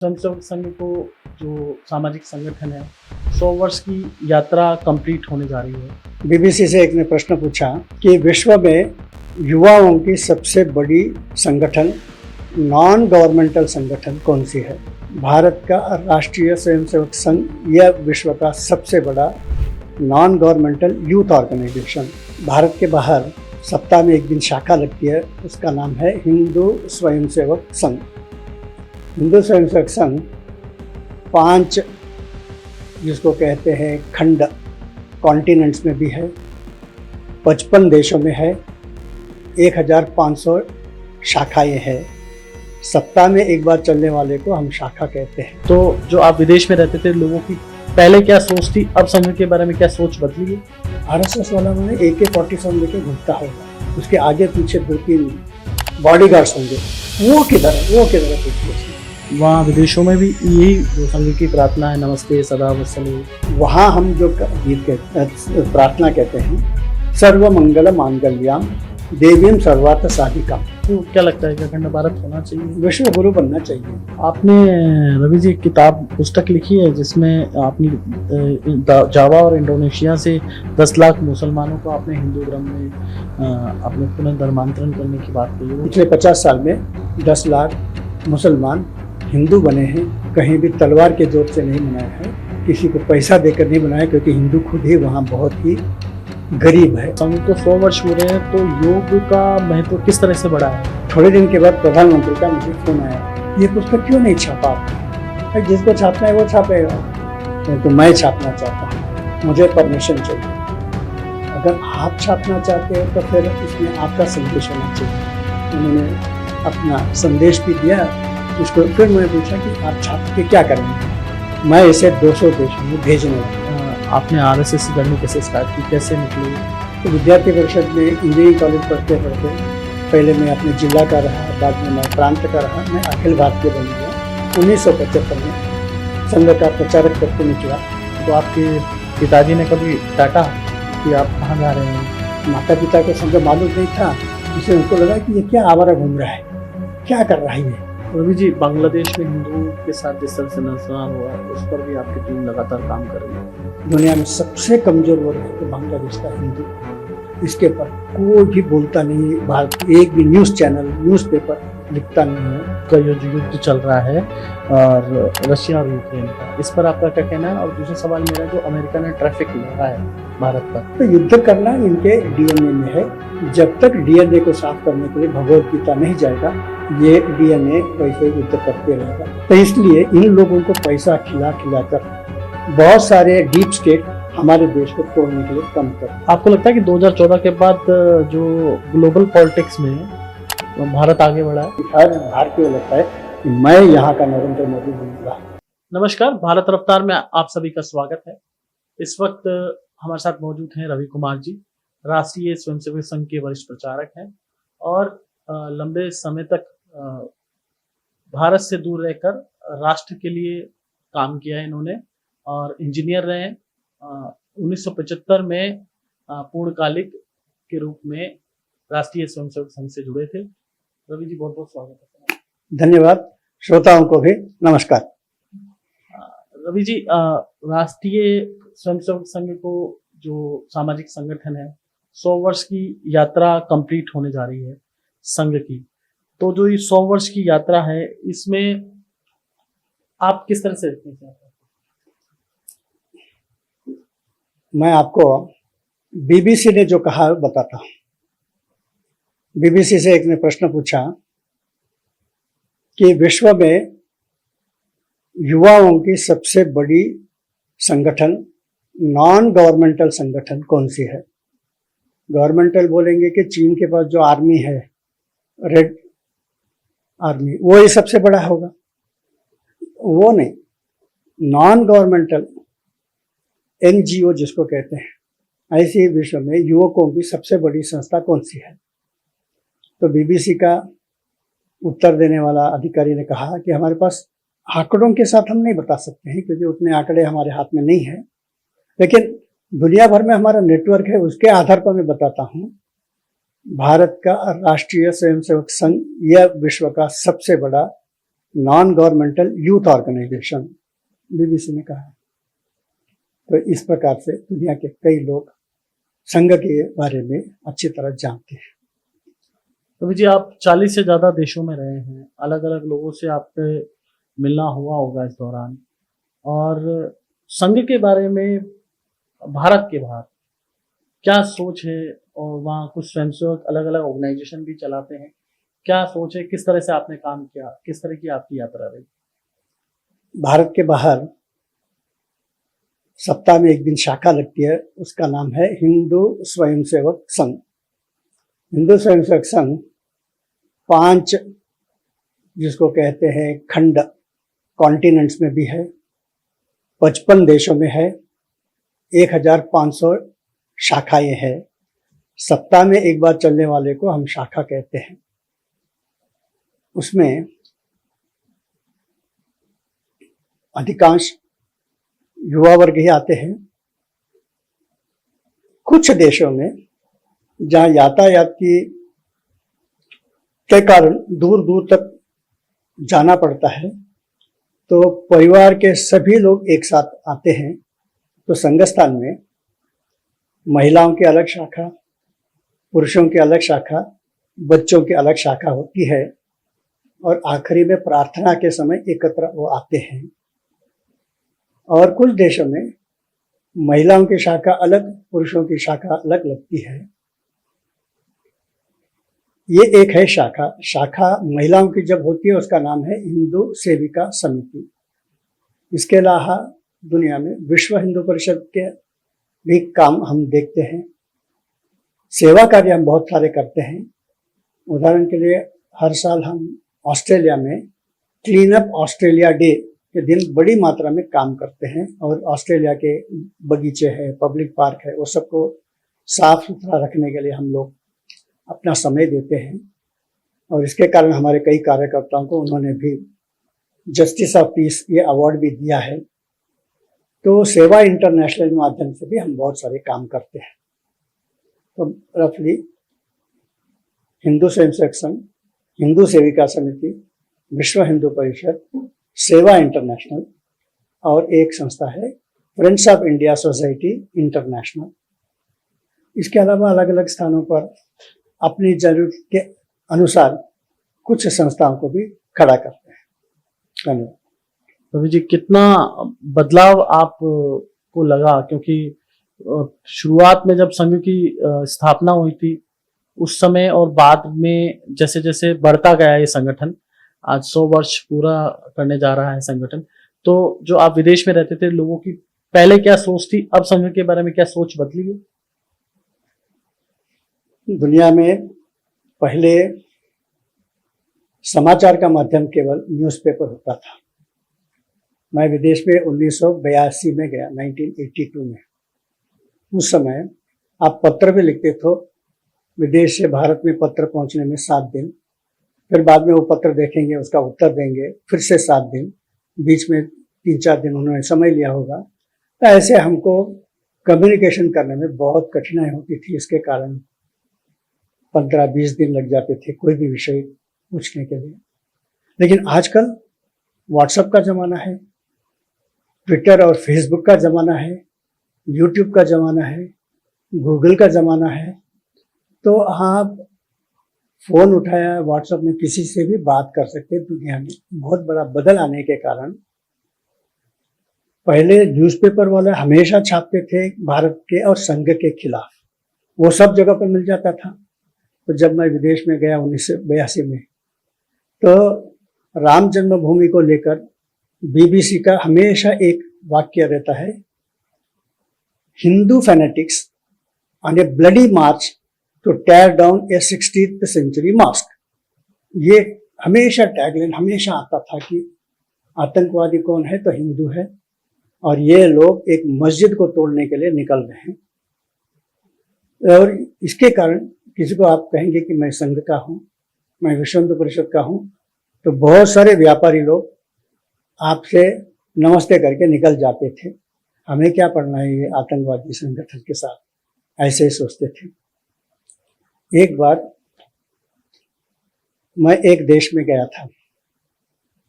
स्वयंसेवक संघ को जो सामाजिक संगठन है 100 वर्ष की यात्रा कंप्लीट होने जा रही है। बीबीसी से एक ने प्रश्न पूछा कि विश्व में युवाओं की सबसे बड़ी संगठन नॉन गवर्नमेंटल संगठन कौन सी है। भारत का राष्ट्रीय स्वयंसेवक संघ यह विश्व का सबसे बड़ा non governmental youth organisation. Bharat के बाहर सप्ताह में एक दिन शाखा लगती है, उसका नाम है हिंदू स्वयंसेवक संघ। हिंदू स्वयंसेवक संघ 5 जिसको कहते हैं खंड कॉन्टिनेंट्स में भी है, 55 देशों में है, 1500 शाखाएं हैं। सप्ताह में एक बार चलने वाले को हम शाखा कहते हैं। तो जो आप विदेश में रहते थे, लोगों की पहले क्या सोच थी, अब संघ के बारे में क्या सोच बदली है? आरएसएस वाला मैंने AK-47 लेके घूमता होगा, उसके आगे पीछे 2-3 बॉडीगार्ड्स होंगे, वो किधर है पीछे। वहाँ विदेशों में भी यही जो संघ की प्रार्थना है, नमस्ते सदा वत्सले। वहाँ हम जो गीत प्रार्थना कहते हैं, सर्व मंगल मांगल्याम देवीम सर्वार्थ साधिकाम। तो क्या लगता है कि अखंड भारत होना चाहिए, विश्व गुरु बनना चाहिए? आपने रवि जी एक पुस्तक लिखी है जिसमें आपने जावा और इंडोनेशिया से 10 लाख मुसलमानों को आपने हिंदू धर्म में अपने पुनः धर्मांतरण करने की बात कही है। पिछले 50 साल में 10 लाख मुसलमान हिंदू बने हैं। कहीं भी तलवार के जोर से नहीं बनाया है, किसी को पैसा देकर नहीं बनाया, क्योंकि हिंदू खुद ही वहाँ बहुत ही गरीब है। संघ को 100 वर्ष हो रहे हैं, तो योग का महत्व किस तरह से बढ़ा है? थोड़े दिन के बाद प्रधानमंत्री का मुझे फोन आया, ये पुस्तक क्यों नहीं छापा? भाई जिसको छापना है वो छापेगा, तो मैं छापना चाहता हूँ, मुझे परमिशन चाहिए। अगर आप छापना चाहते हो तो फिर इसमें आपका संदेश होना चाहिए। उन्होंने अपना संदेश भी दिया उसको। फिर मैंने पूछा कि आप छाप के क्या करेंगे? मैं इसे 200 देशों में भेजने लगा। आपने RSS जर्नी कैसे स्टार्ट की, कैसे निकली? तो विद्यार्थी परिषद में इंजीनियरिंग कॉलेज पढ़ते पहले मैं अपने जिला का रहा, बाद में मैं प्रांत का रहा, मैं अखिल भारतीय बन गया। 1975 में संघ का प्रचारक करके निकला। तो आपके पिताजी ने कभी डांटा कि आप कहाँ जा रहे हैं? माता पिता को संघ मालूम नहीं था, इसलिए उनको लगा कि ये क्या आवारा घूम रहा है, क्या कर रहा है ये। रवि जी, बांग्लादेश में हिंदुओं के साथ जिस तरह से नरसंहार हुआ, उस पर भी आपकी टीम लगातार काम कर रही है। दुनिया में सबसे कमजोर वर्ग है तो बांग्लादेश का हिंदू, इसके पर कोई भी बोलता नहीं। भारत एक भी न्यूज़ चैनल, न्यूज़पेपर लिखता नहीं है। का युद्ध चल रहा है और रशिया और यूक्रेन का, इस पर आपका क्या कहना है? और दूसरा सवाल मेरा, जो अमेरिका ने ट्रैफिक लगा है भारत पर, तो युद्ध करना इनके DNA में है। जब तक DNA को साफ करने के लिए भगवद गीता नहीं जाएगा, ये DNA वैसे युद्ध करते रहेगा। तो इसलिए इन लोगों को पैसा खिलाकर बहुत सारे डीप स्टेट हमारे देश को तोड़ने के लिए कम कर। आपको लगता है कि 2014 के बाद जो ग्लोबल पॉलिटिक्स में भारत आगे बढ़ा है? हर भारतीय को लगता है कि मैं यहाँ का नरेंद्र मोदी बनूंगा। नमस्कार, भारत रफ्तार में आप सभी का स्वागत है। इस वक्त हमारे साथ मौजूद हैं रवि कुमार जी, राष्ट्रीय स्वयंसेवक संघ के वरिष्ठ प्रचारक हैं और लंबे समय तक भारत से दूर रहकर राष्ट्र के लिए काम किया है इन्होंने, और इंजीनियर रहे। 1975 में पूर्णकालिक के रूप में राष्ट्रीय स्वयंसेवक संघ से जुड़े थे। रवि जी, बहुत बहुत स्वागत है। धन्यवाद। श्रोताओं को भी नमस्कार। रवि जी, राष्ट्रीय स्वयंसेवक संघ को जो सामाजिक संगठन है 100 वर्ष की यात्रा कंप्लीट होने जा रही है संघ की। तो जो ये 100 वर्ष की यात्रा है, इसमें आप किस तरह से देखते हैं? मैं आपको बीबीसी ने जो कहा बताता हूँ। बीबीसी से एक ने प्रश्न पूछा कि विश्व में युवाओं की सबसे बड़ी संगठन नॉन गवर्नमेंटल संगठन कौन सी है। गवर्नमेंटल बोलेंगे कि चीन के पास जो आर्मी है, रेड आर्मी, वो ही सबसे बड़ा होगा। वो नहीं, नॉन गवर्नमेंटल NGO जिसको कहते हैं, ऐसी विश्व में युवकों की सबसे बड़ी संस्था कौन सी है। तो बीबीसी का उत्तर देने वाला अधिकारी ने कहा कि हमारे पास आंकड़ों के साथ हम नहीं बता सकते हैं, क्योंकि उतने आंकड़े हमारे हाथ में नहीं है, लेकिन दुनिया भर में हमारा नेटवर्क है, उसके आधार पर मैं बताता हूँ। भारत का राष्ट्रीय स्वयंसेवक संघ यह विश्व का सबसे बड़ा non governmental youth organisation, BBC ने कहा है। तो इस प्रकार से दुनिया के कई लोग संघ के बारे में अच्छी तरह जानते हैं। तो जी आप 40 से ज़्यादा देशों में रहे हैं, अलग अलग लोगों से आपसे मिलना हुआ होगा इस दौरान, और संघ के बारे में भारत के बाहर क्या सोच है, और वहाँ कुछ स्वयंसेवक अलग अलग ऑर्गेनाइजेशन भी चलाते हैं, क्या सोच है, किस तरह से आपने काम किया, किस तरह की आपकी यात्रा रही? भारत के बाहर सप्ताह में एक दिन शाखा लगती है, उसका नाम है हिंदू स्वयंसेवक संघ। हिंदू स्वयंसेवक संघ 5 जिसको कहते हैं खंड कॉन्टिनेंट्स में भी है, 55 देशों में है, 1500 शाखाएं हैं। सप्ताह में एक बार चलने वाले को हम शाखा कहते हैं। उसमें अधिकांश युवा वर्ग ही आते हैं। कुछ देशों में जहां यातायात के कारण दूर दूर तक जाना पड़ता है, तो परिवार के सभी लोग एक साथ आते हैं। तो संघस्थान में महिलाओं की अलग शाखा, पुरुषों की अलग शाखा, बच्चों की अलग शाखा होती है, और आखिरी में प्रार्थना के समय एकत्र वो आते हैं। और कुछ देशों में महिलाओं की शाखा अलग, पुरुषों की शाखा अलग लगती है। ये एक है शाखा महिलाओं की जब होती है उसका नाम है हिंदू सेविका समिति। इसके अलावा दुनिया में विश्व हिंदू परिषद के भी काम हम देखते हैं। सेवा कार्य हम बहुत सारे करते हैं। उदाहरण के लिए हर साल हम ऑस्ट्रेलिया में क्लीन अप ऑस्ट्रेलिया डे के दिन बड़ी मात्रा में काम करते हैं, और ऑस्ट्रेलिया के बगीचे हैं, पब्लिक पार्क है, वो सबको साफ सुथरा रखने के लिए हम लोग अपना समय देते हैं। और इसके कारण हमारे कई कार्यकर्ताओं को उन्होंने भी जस्टिस ऑफ पीस ये अवार्ड भी दिया है। तो सेवा इंटरनेशनल के माध्यम से भी हम बहुत सारे काम करते हैं। तो रफली हिंदू स्वयंसेवक संघ, हिंदू सेविका समिति, विश्व हिंदू परिषद, सेवा इंटरनेशनल, और एक संस्था है friends of India society international. इसके अलावा अलग अलग स्थानों पर अपनी जरूरत के अनुसार कुछ संस्थाओं को भी खड़ा करते हैं। धन्यवाद। रवि जी, कितना बदलाव आपको लगा, क्योंकि शुरुआत में जब संघ की स्थापना हुई थी उस समय, और बाद में जैसे जैसे बढ़ता गया ये संगठन, आज 100 वर्ष पूरा करने जा रहा है संगठन, तो जो आप विदेश में रहते थे, लोगों की पहले क्या सोच थी, अब संघ के बारे में क्या सोच बदली है? दुनिया में पहले समाचार का माध्यम केवल न्यूज़पेपर होता था। मैं विदेश में 1982 में गया, 1982 में। उस समय आप पत्र भी लिखते थे, विदेश से भारत में पत्र पहुंचने में 7 दिन, फिर बाद में वो पत्र देखेंगे, उसका उत्तर देंगे, फिर से 7 दिन, बीच में 3-4 दिन उन्होंने समय लिया होगा। तो ऐसे हमको कम्युनिकेशन करने में बहुत कठिनाई होती थी। इसके कारण 15-20 दिन लग जाते थे कोई भी विषय पूछने के लिए। लेकिन आजकल व्हाट्सएप का ज़माना है, ट्विटर और फेसबुक का ज़माना है, यूट्यूब का ज़माना है, गूगल का ज़माना है। तो आप फ़ोन उठाया, व्हाट्सएप में किसी से भी बात कर सकते हैं। दुनिया में बहुत बड़ा बदल आने के कारण पहले न्यूज़पेपर वाले हमेशा छापते थे भारत के और संघ के खिलाफ, वो सब जगह पर मिल जाता था। तो जब मैं विदेश में गया 1982 में, तो राम जन्मभूमि को लेकर बीबीसी का हमेशा एक वाक्य रहता है, Hindu fanatics on a bloody march to tear down a 16th century mosque. ये हमेशा टैगलाइन हमेशा आता था कि आतंकवादी कौन है, तो हिंदू है, और ये लोग एक मस्जिद को तोड़ने के लिए निकल रहे हैं। और इसके कारण किसी को आप कहेंगे कि मैं संघ का हूँ, मैं विश्व हिंदू परिषद का हूँ, तो बहुत सारे व्यापारी लोग आपसे नमस्ते करके निकल जाते थे। हमें क्या पढ़ना है ये आतंकवादी संगठन के साथ, ऐसे ही सोचते थे। एक बार मैं एक देश में गया था,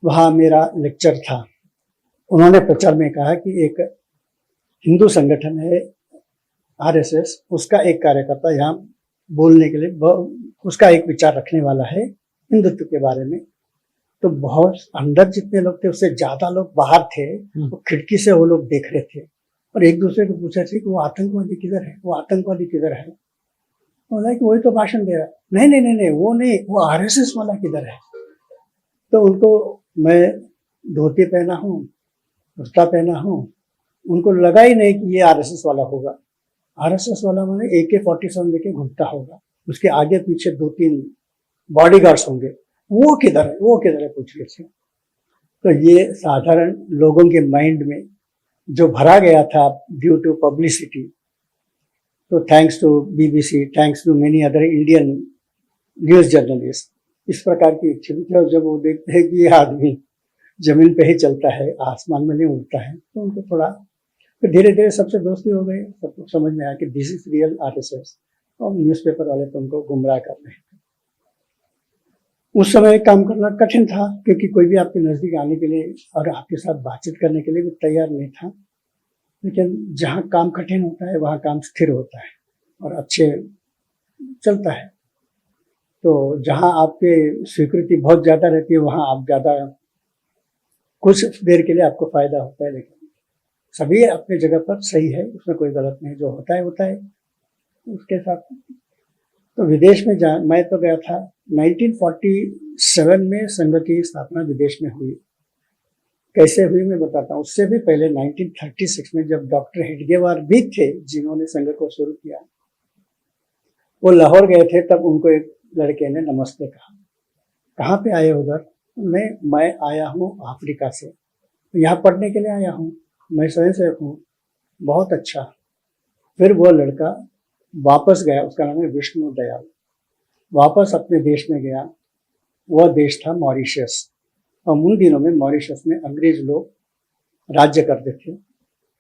वहाँ मेरा लेक्चर था। उन्होंने प्रचार में कहा कि एक हिंदू संगठन है आरएसएस, उसका एक कार्यकर्ता यहाँ बोलने के लिए, उसका एक विचार रखने वाला है हिंदुत्व के बारे में। तो बहुत अंदर जितने लोग थे उससे ज्यादा लोग बाहर थे, वो खिड़की से वो लोग देख रहे थे और एक दूसरे को पूछा थे कि वो आतंकवादी किधर है, वो आतंकवादी किधर है। बोला कि वही तो भाषण दे रहा है। नहीं नहीं नहीं नहीं, वो नहीं, वो आरएसएस वाला किधर है। तो उनको मैं धोती पहना हूँ, कुर्ता पहना हूँ, उनको लगा ही नहीं कि ये आरएसएस वाला होगा। आरएसएस वाला मैंने AK-47 लेके घूमता होगा, उसके आगे पीछे 2-3 बॉडीगार्ड्स होंगे, वो किधर है, वो किधर है, पूछ रहे थे। तो ये साधारण लोगों के माइंड में जो भरा गया था ड्यू टू पब्लिसिटी, तो thanks to BBC, thanks to many other Indian news journalist, इस प्रकार की छवि थी। और जब वो देखते हैं कि ये आदमी जमीन पे ही चलता है, आसमान में नहीं उड़ता है, तो उनको थोड़ा, फिर धीरे धीरे सबसे दोस्ती हो गई। सबको समझ में आया कि दिस इज रियल आरएसएस, और न्यूज़पेपर वाले तो उनको गुमराह कर रहे थे। उस समय काम करना कठिन था, क्योंकि कोई भी आपके नजदीक आने के लिए और आपके साथ बातचीत करने के लिए भी तैयार नहीं था। लेकिन जहाँ काम कठिन होता है वहाँ काम स्थिर होता है और अच्छे चलता है। तो जहाँ आपके स्वीकृति बहुत ज्यादा रहती है वहाँ आप ज्यादा, कुछ देर के लिए आपको फायदा होता है, लेकिन सभी अपने जगह पर सही है, उसमें कोई गलत नहीं, जो होता है उसके साथ। तो विदेश में मैं तो गया था 1947 में, संघ की स्थापना विदेश में हुई। कैसे हुई मैं बताता हूँ। उससे भी पहले 1936 में जब डॉक्टर हेडगेवार भी थे जिन्होंने संघ को शुरू किया, वो लाहौर गए थे, तब उनको एक लड़के ने नमस्ते कहा। कहाँ पे आए उधर? मैं आया हूँ अफ्रीका से, यहाँ पढ़ने के लिए आया हूँ, मैं स्वयं सेवक हूँ। बहुत अच्छा। फिर वो लड़का वापस गया, उसका नाम है विष्णु दयाल, वापस अपने देश में गया। वह देश था मॉरिशस, और उन दिनों में मॉरिशस में अंग्रेज लोग राज्य करते थे।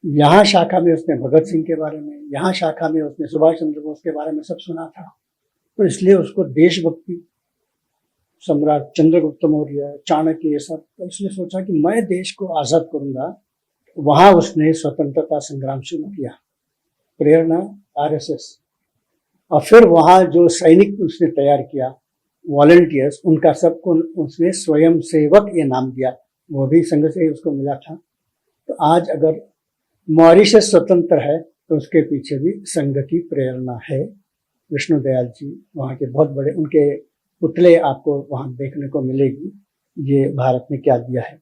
यहाँ शाखा में उसने भगत सिंह के बारे में, यहाँ शाखा में उसने सुभाष चंद्र बोस के बारे में सब सुना था। तो इसलिए उसको देशभक्ति, सम्राट चंद्रगुप्त मौर्य, चाणक्य, ये सब, तो इसलिए सोचा कि मैं देश को आजाद करूंगा। वहां उसने स्वतंत्रता संग्राम शुरू किया, प्रेरणा आरएसएस। और फिर वहां जो सैनिक उसने तैयार किया, वॉलंटियर्स, उनका सबको उसने स्वयं सेवक ये नाम दिया, वो भी संघ से ही उसको मिला था। तो आज अगर मॉरिशस स्वतंत्र है तो उसके पीछे भी संघ की प्रेरणा है। विष्णु दयाल जी वहाँ के बहुत बड़े, उनके पुतले आपको वहाँ देखने को मिलेगी, ये भारत ने क्या दिया है।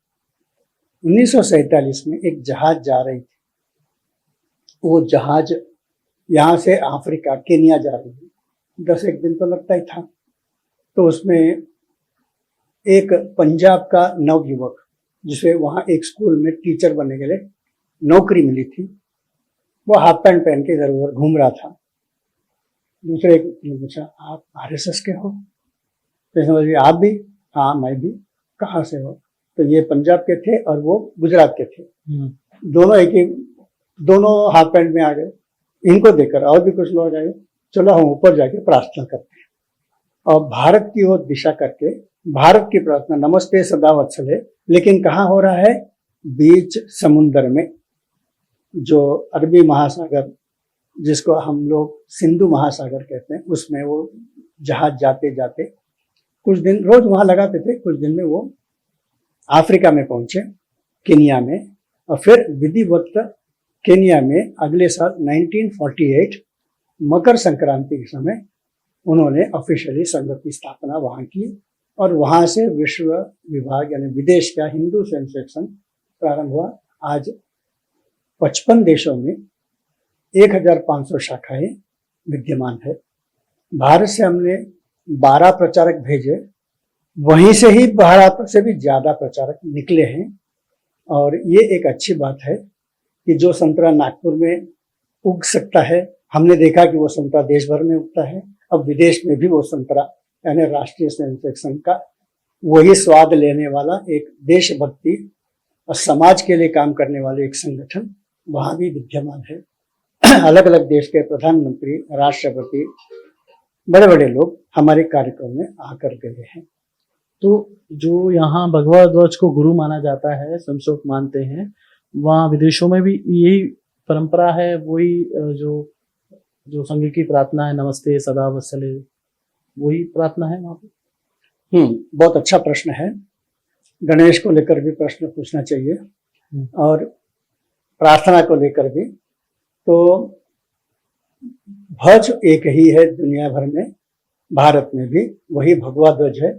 1947 में एक जहाज जा रही थी, वो जहाज यहाँ से अफ्रीका केनिया जा रही थी, 10-1 दिन तो लगता ही था। तो उसमें एक पंजाब का नवयुवक, जिसे वहाँ एक स्कूल में टीचर बनने के लिए नौकरी मिली थी, वो हाफ पैंट पहन के इधर उधर घूम रहा था। दूसरे ने पूछा, आप आरएसएस के हो? तो समझ गए, आप भी? हाँ मैं भी। कहाँ से हो? तो ये पंजाब के थे और वो गुजरात के थे। दोनों हाफ पैंट में आ गए। इनको देखकर और भी कुछ लोग आए, चलो हम ऊपर जाके प्रार्थना करते हैं। और भारत की ओर दिशा करके भारत की प्रार्थना, नमस्ते सदा वत्सले, लेकिन कहाँ हो रहा है? बीच समुद्र में, जो अरबी महासागर, जिसको हम लोग सिंधु महासागर कहते हैं, उसमें वो जहाज जाते जाते कुछ दिन रोज वहां लगाते थे। कुछ दिन में वो अफ्रीका में पहुंचे, केनिया में, और फिर विधिवत केनिया में अगले साल 1948 मकर संक्रांति के समय उन्होंने ऑफिशियली संघ की स्थापना वहां की, और वहां से विश्व विभाग यानी विदेश का हिंदू स्वयंसेवक संघ प्रारंभ हुआ। आज 55 देशों में 1500 शाखाएं विद्यमान है। भारत से हमने 12 प्रचारक भेजे, वहीं से ही 12 से भी ज्यादा प्रचारक निकले हैं। और ये एक अच्छी बात है कि जो संतरा नागपुर में उग सकता है, हमने देखा कि वो संतरा देश भर में उगता है। अब विदेश में भी वो संतरा, यानी राष्ट्रीय स्वयंसेवक संघ का वही स्वाद लेने वाला एक देशभक्ति और समाज के लिए काम करने वाले एक संगठन वहां भी विद्यमान है। अलग अलग देश के प्रधानमंत्री, राष्ट्रपति, बड़े बड़े लोग हमारे कार्यक्रम में आकर गए हैं। तो जो यहाँ भगवा ध्वज को गुरु माना जाता है, स्वयंसेवक मानते हैं, वहाँ विदेशों में भी यही परंपरा है, वही जो जो संघ की प्रार्थना है, नमस्ते सदा वत्सले, वही प्रार्थना है वहाँ पे? बहुत अच्छा प्रश्न है। गणेश को लेकर भी प्रश्न पूछना चाहिए और प्रार्थना को लेकर भी। तो ध्वज एक ही है दुनिया भर में, भारत में भी वही भगवा ध्वज है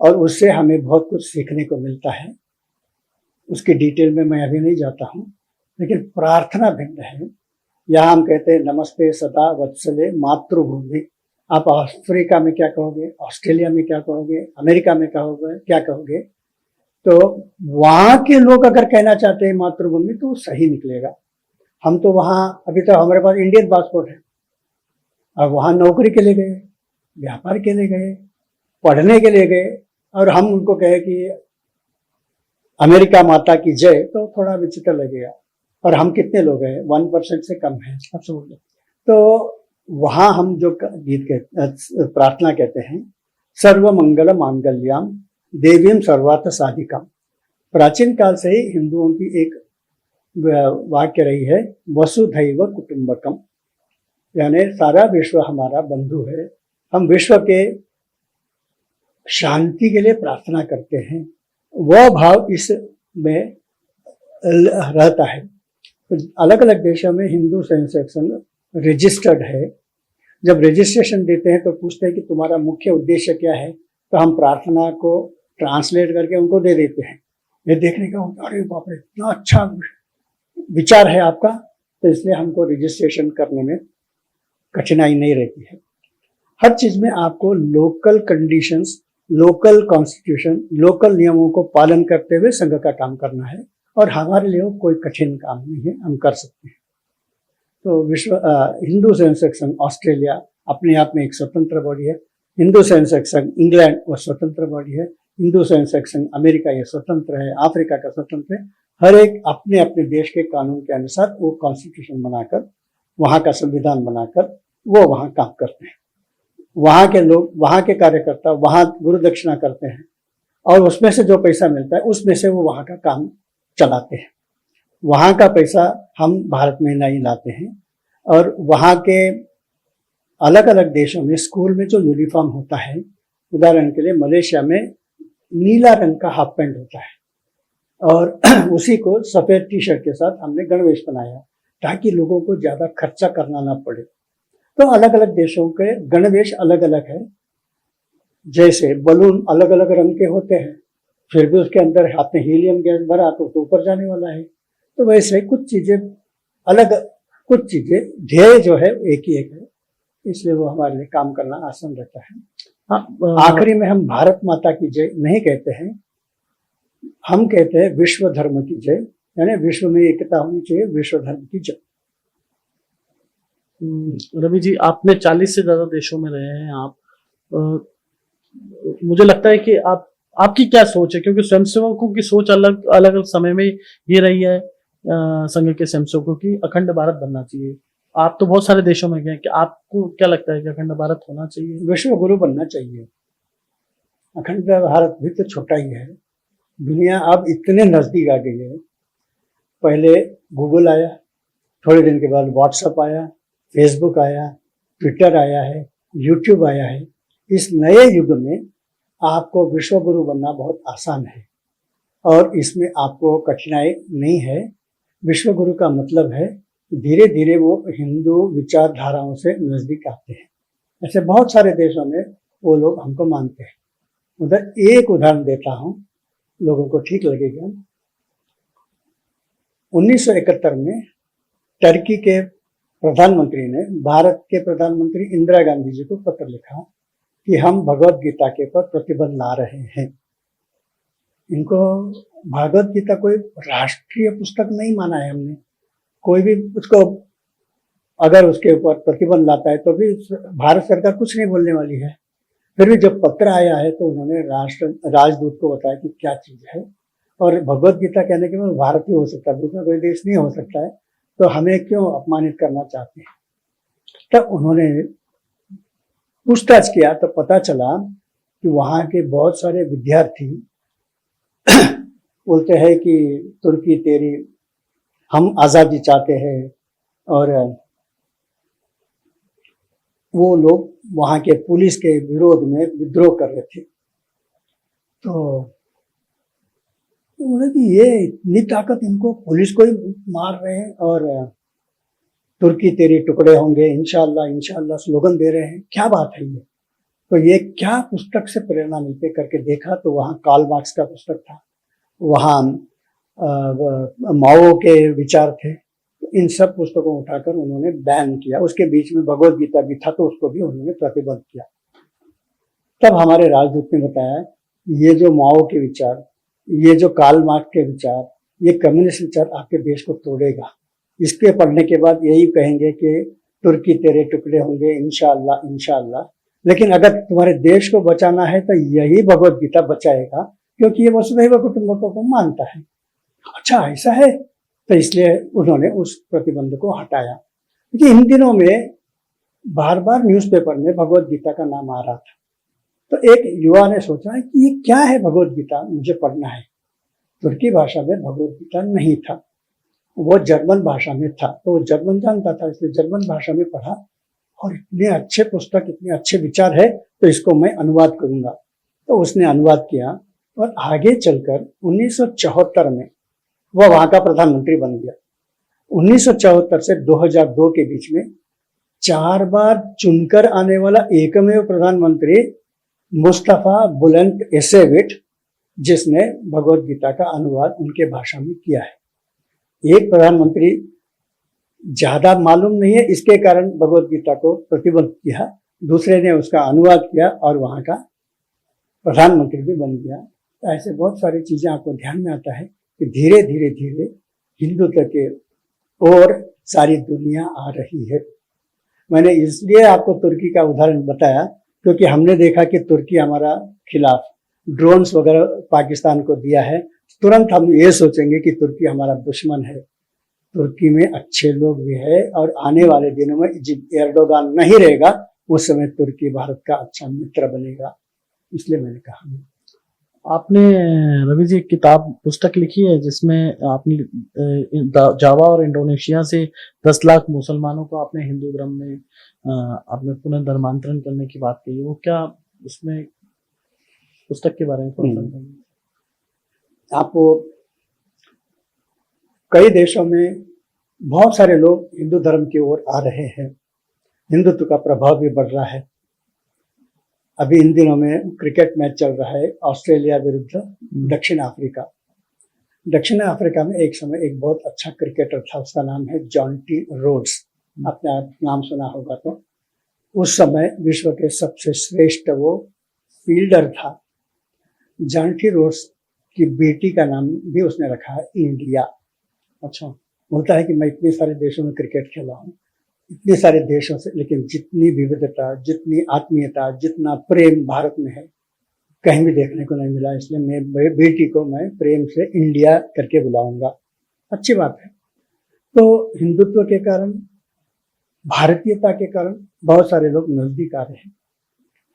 और उससे हमें बहुत कुछ सीखने को मिलता है। उसकी डिटेल में मैं अभी नहीं जाता हूँ, लेकिन प्रार्थना भिन्न है। यहाँ हम कहते हैं नमस्ते सदा वत्सले मातृभूमि। आप अफ्रीका में क्या कहोगे, ऑस्ट्रेलिया में क्या कहोगे, अमेरिका में कहोगे, क्या कहोगे? तो वहाँ के लोग अगर कहना चाहते हैं मातृभूमि तो सही निकलेगा। हम तो वहाँ, अभी तो हमारे पास इंडियन पासपोर्ट है, अब वहाँ नौकरी के लिए गए, व्यापार के लिए गए, पढ़ने के लिए गए, और हम उनको कहे कि अमेरिका माता की जय, तो थोड़ा विचित्र लगेगा। और हम कितने लोग हैं? 1% से कम है। तो वहाँ हम जो गीत प्रार्थना कहते हैं, सर्व मंगल मांगल्याम देवीम सर्वार्थ साधिकाम। प्राचीन काल से ही हिंदुओं की एक वाक्य रही है, वसुधैव कुटुंबकम, यानी सारा विश्व हमारा बंधु है। हम विश्व के शांति के लिए प्रार्थना करते हैं, वह भाव इसमें रहता है। तो अलग अलग देशों में हिंदू स्वयंसेवक संघ रजिस्टर्ड है। जब रजिस्ट्रेशन देते हैं तो पूछते हैं कि तुम्हारा मुख्य उद्देश्य क्या है, तो हम प्रार्थना को ट्रांसलेट करके उनको दे देते हैं। ये देखने का, अरे बाप रे, इतना अच्छा विचार है आपका, तो इसलिए हमको रजिस्ट्रेशन करने में कठिनाई नहीं रहती है। हर चीज में आपको local conditions, local constitution, local नियमों को पालन करते हुए संघ का काम करना है, और हमारे लिए कोई कठिन काम नहीं है, हम कर सकते हैं। तो हिंदू स्वयंसेवक संघ ऑस्ट्रेलिया अपने आप में एक स्वतंत्र बॉडी है। हिंदू स्वयंसेवक संघ इंग्लैंड वो स्वतंत्र बॉडी है। हिंदू स्वयंसेवक संघ अमेरिका ये स्वतंत्र है, अफ्रीका का स्वतंत्र है। हर एक अपने अपने देश के कानून के अनुसार वो कॉन्स्टिट्यूशन बनाकर, वहाँ का संविधान बनाकर वो वहाँ काम करते हैं। वहाँ के लोग, वहाँ के कार्यकर्ता वहाँ गुरु दक्षिणा करते हैं, और उसमें से जो पैसा मिलता है उसमें से वो वहाँ का काम चलाते हैं। वहाँ का पैसा हम भारत में नहीं लाते हैं। और वहाँ के अलग अलग देशों में स्कूल में जो यूनिफॉर्म होता है, उदाहरण के लिए मलेशिया में नीला रंग का हाफ पैंट होता है, और उसी को सफेद टी शर्ट के साथ हमने गणवेश बनाया ताकि लोगों को ज्यादा खर्चा करना ना पड़े। तो अलग अलग देशों के गणवेश अलग अलग है। जैसे बलून अलग अलग रंग के होते हैं, फिर भी उसके अंदर आपने हीलियम गैस भरा तो ऊपर जाने वाला है। तो वैसे कुछ चीजें अलग, कुछ चीजें ध्येय जो है एक ही एक है, इसलिए वो हमारे लिए काम करना आसान रहता है। हाँ, आखिरी में हम भारत माता की जय नहीं कहते हैं, हम कहते हैं विश्व धर्म की जय, यानी विश्व में एकता होनी चाहिए, विश्व धर्म की जय। रवि जी, आपने 40 से ज्यादा देशों में रहे हैं आप, मुझे लगता है कि आपकी क्या सोच है, क्योंकि स्वयंसेवकों की सोच अलग अलग समय में ये रही है, संघ के स्वयंसेवकों की अखंड भारत बनना चाहिए। आप तो बहुत सारे देशों में गए, कि आपको क्या लगता है कि अखंड भारत होना चाहिए? विश्व गुरु बनना चाहिए। अखंड भारत भी तो छोटा ही है, दुनिया अब इतने नजदीक आ गई है। पहले गूगल आया, थोड़े दिन के बाद व्हाट्सएप आया, फेसबुक आया, ट्विटर आया है, यूट्यूब आया है। इस नए युग में आपको विश्व गुरु बनना बहुत आसान है, और इसमें आपको कठिनाई नहीं है। विश्व गुरु का मतलब है धीरे धीरे वो हिंदू विचारधाराओं से नजदीक आते हैं। ऐसे बहुत सारे देशों में वो लोग हमको मानते हैं। उधर एक उदाहरण देता हूँ, लोगों को ठीक लगेगा। 1971 में टर्की के प्रधानमंत्री ने भारत के प्रधानमंत्री इंदिरा गांधी जी को पत्र लिखा कि हम भगवत गीता के ऊपर प्रतिबंध ला रहे हैं। इनको भगवत गीता कोई राष्ट्रीय पुस्तक नहीं माना है हमने। कोई भी उसको अगर उसके ऊपर प्रतिबंध लाता है तो भी भारत सरकार कुछ नहीं बोलने वाली है। फिर भी जब पत्र आया है तो उन्होंने राजदूत को बताया कि क्या चीज है, और भगवत गीता कहने के बाद भारत ही हो सकता है, दूसरा कोई देश नहीं हो सकता है, तो हमें क्यों अपमानित करना चाहते हैं। तब उन्होंने पूछताछ किया तो पता चला कि वहाँ के बहुत सारे विद्यार्थी बोलते हैं कि तुर्की तेरी, हम आज़ादी चाहते हैं, और वो लोग वहाँ के पुलिस के विरोध में विद्रोह कर रहे थे। तो बोले कि ये इतनी ताकत इनको, पुलिस को ही मार रहे हैं और तुर्की तेरी टुकड़े होंगे इंशाअल्लाह इंशाअल्लाह स्लोगन दे रहे हैं, क्या बात है ये? तो ये क्या पुस्तक से प्रेरणा मिलती करके देखा तो वहाँ कार्ल मार्क्स का पुस्तक था, वहाँ माओ के विचार थे। इन सब पुस्तकों को उठाकर उन्होंने बैन किया। उसके बीच में भगवद गीता भी था, तो उसको भी उन्होंने प्रतिबंध किया। तब हमारे राजदूत ने बताया ये जो माओ के विचार, ये जो कार्ल मार्क्स के विचार, ये कम्युनिस्ट विचार आपके देश को तोड़ेगा। इसके पढ़ने के बाद यही कहेंगे कि तुर्की तेरे टुकड़े होंगे इंशाअल्लाह इंशाअल्लाह, लेकिन अगर तुम्हारे देश को बचाना है तो यही भगवद गीता बचाएगा, क्योंकि ये वसुधैव कुटुंबकम को मानता है। अच्छा ऐसा है, तो इसलिए उन्होंने उस प्रतिबंध को हटाया। क्योंकि इन दिनों में बार बार न्यूज़पेपर में भगवद गीता का नाम आ रहा था, तो एक युवा ने सोचा कि ये क्या है भगवद गीता, मुझे पढ़ना है। तुर्की भाषा में भगवद गीता नहीं था, वो जर्मन भाषा में था, तो वो जर्मन जानता था, इसलिए जर्मन भाषा में पढ़ा और इतने अच्छे पुस्तक, इतने अच्छे विचार है, तो इसको मैं अनुवाद करूंगा। तो उसने अनुवाद किया और आगे चलकर 1974 में वह वहां का प्रधानमंत्री बन गया। 1974 से 2002 के बीच में 4 बार चुनकर आने वाला एकमेव प्रधानमंत्री मुस्तफा बुलंद एसेविट, जिसने भगवद गीता का अनुवाद उनके भाषा में किया है। एक प्रधानमंत्री ज्यादा मालूम नहीं है, इसके कारण भगवद गीता को प्रतिबंध किया, दूसरे ने उसका अनुवाद किया और वहां का प्रधानमंत्री भी बन गया। तो ऐसे बहुत सारी चीजें आपको ध्यान में आता है कि धीरे धीरे धीरे हिंदुत्व के और सारी दुनिया आ रही है। मैंने इसलिए आपको तुर्की का उदाहरण बताया क्योंकि हमने देखा कि तुर्की हमारा खिलाफ ड्रोन्स वगैरह पाकिस्तान को दिया है, तुरंत हम ये सोचेंगे कि तुर्की हमारा दुश्मन है। तुर्की में अच्छे लोग भी है और आने वाले दिनों में जब एर्दोगान नहीं रहेगा उस समय तुर्की भारत का अच्छा मित्र बनेगा, इसलिए मैंने कहा। आपने रवि जी किताब पुस्तक लिखी है जिसमें आपने जावा और इंडोनेशिया से 10 लाख मुसलमानों को आपने हिंदू धर्म में आपने पुनः धर्मांतरण करने की बात कही, वो क्या उसमें पुस्तक के बारे में थोड़ा सा आपको कई देशों में बहुत सारे लोग हिंदू धर्म की ओर आ रहे हैं, हिंदुत्व का प्रभाव भी बढ़ रहा है। अभी इन दिनों में क्रिकेट मैच चल रहा है ऑस्ट्रेलिया विरुद्ध दक्षिण अफ्रीका। दक्षिण अफ्रीका में एक समय एक बहुत अच्छा क्रिकेटर था, उसका नाम है जॉन्टी रोड्स, आपने नाम सुना होगा। तो उस समय विश्व के सबसे श्रेष्ठ वो फील्डर था। जॉन्टी रोड्स की बेटी का नाम भी उसने रखा है इंडिया। अच्छा, होता है कि मैं इतने सारे देशों में क्रिकेट खेला हूँ, इतने सारे देशों से, लेकिन जितनी विविधता, जितनी आत्मीयता, जितना प्रेम भारत में है कहीं भी देखने को नहीं मिला। इसलिए मैं बेटी को मैं प्रेम से इंडिया करके बुलाऊंगा। अच्छी बात है। तो हिंदुत्व के कारण, भारतीयता के कारण बहुत सारे लोग नजदीक आ रहे हैं।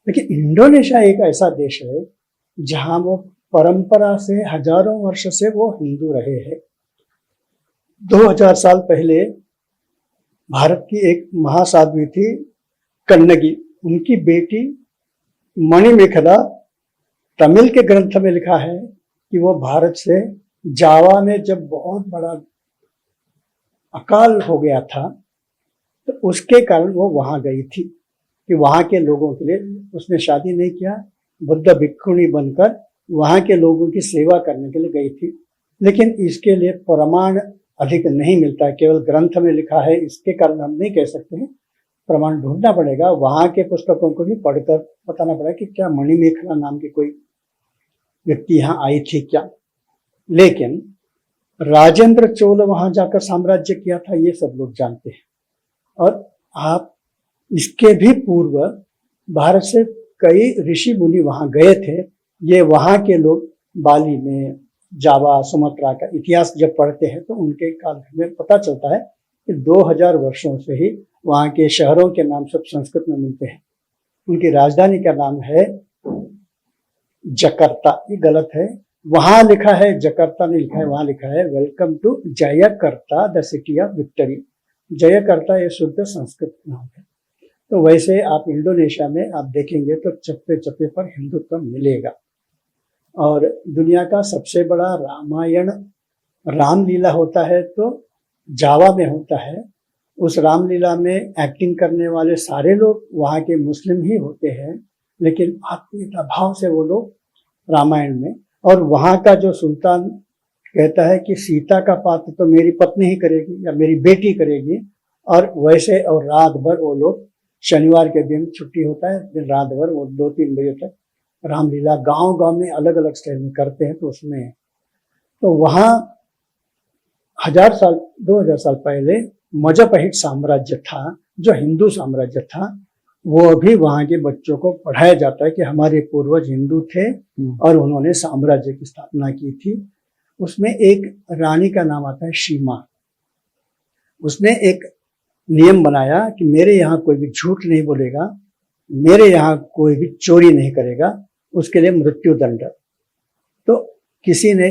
लेकिन इंडोनेशिया एक ऐसा देश है जहां वो परंपरा से हजारों वर्ष से वो हिंदू रहे हैं। 2000 साल पहले भारत की एक महासाध्वी थी कन्नगी, उनकी बेटी मणिमेखला, तमिल के ग्रंथ में लिखा है कि वो भारत से जावा में जब बहुत बड़ा अकाल हो गया था तो उसके कारण वो वहां गई थी कि वहां के लोगों के लिए, उसने शादी नहीं किया, बुद्ध भिक्षुणी बनकर वहां के लोगों की सेवा करने के लिए गई थी। लेकिन इसके लिए प्रमाण अधिक नहीं मिलता है, केवल ग्रंथ में लिखा है, इसके कारण हम नहीं कह सकते हैं, प्रमाण ढूंढना पड़ेगा। वहां के पुस्तकों को भी पढ़कर बताना पड़ेगा कि क्या मणिमेखला नाम की कोई व्यक्ति यहाँ आई थी क्या। लेकिन राजेंद्र चोल वहां जाकर साम्राज्य किया था, ये सब लोग जानते हैं। और आप इसके भी पूर्व भारत से कई ऋषि मुनि वहां गए थे। ये वहां के लोग बाली में, जावा, सुमात्रा का इतिहास जब पढ़ते हैं तो उनके काल में पता चलता है कि 2000 वर्षों से ही वहाँ के शहरों के नाम सब संस्कृत में मिलते हैं। उनकी राजधानी का नाम है जकार्ता, ये गलत है। वहां लिखा है, जकार्ता नहीं लिखा है, वहां लिखा है welcome to Jayakarta the city of victory. Jayakarta ये शुद्ध संस्कृत नाम है। तो वैसे आप इंडोनेशिया में आप देखेंगे तो चप्पे चप्पे पर हिंदुत्व मिलेगा। और दुनिया का सबसे बड़ा रामायण रामलीला होता है तो जावा में होता है। उस रामलीला में एक्टिंग करने वाले सारे लोग वहाँ के मुस्लिम ही होते हैं, लेकिन आत्मीयता भाव से वो लोग रामायण में। और वहाँ का जो सुल्तान कहता है कि सीता का पात्र तो मेरी पत्नी ही करेगी या मेरी बेटी करेगी, और वैसे और रात भर वो लोग, शनिवार के दिन छुट्टी होता है, दिन रात भर वो 2-3 बजे तक रामलीला गांव गांव में अलग अलग स्टाइल में करते हैं। तो उसमें तो वहाँ 1000 साल 2000 साल पहले मजपहिट साम्राज्य था, जो हिंदू साम्राज्य था। वो भी वहाँ के बच्चों को पढ़ाया जाता है कि हमारे पूर्वज हिंदू थे और उन्होंने साम्राज्य की स्थापना की थी। उसमें एक रानी का नाम आता है शीमा। उसने एक नियम बनाया कि मेरे यहाँ कोई भी झूठ नहीं बोलेगा, मेरे यहाँ कोई भी चोरी नहीं करेगा, उसके लिए मृत्यु दंड। तो किसी ने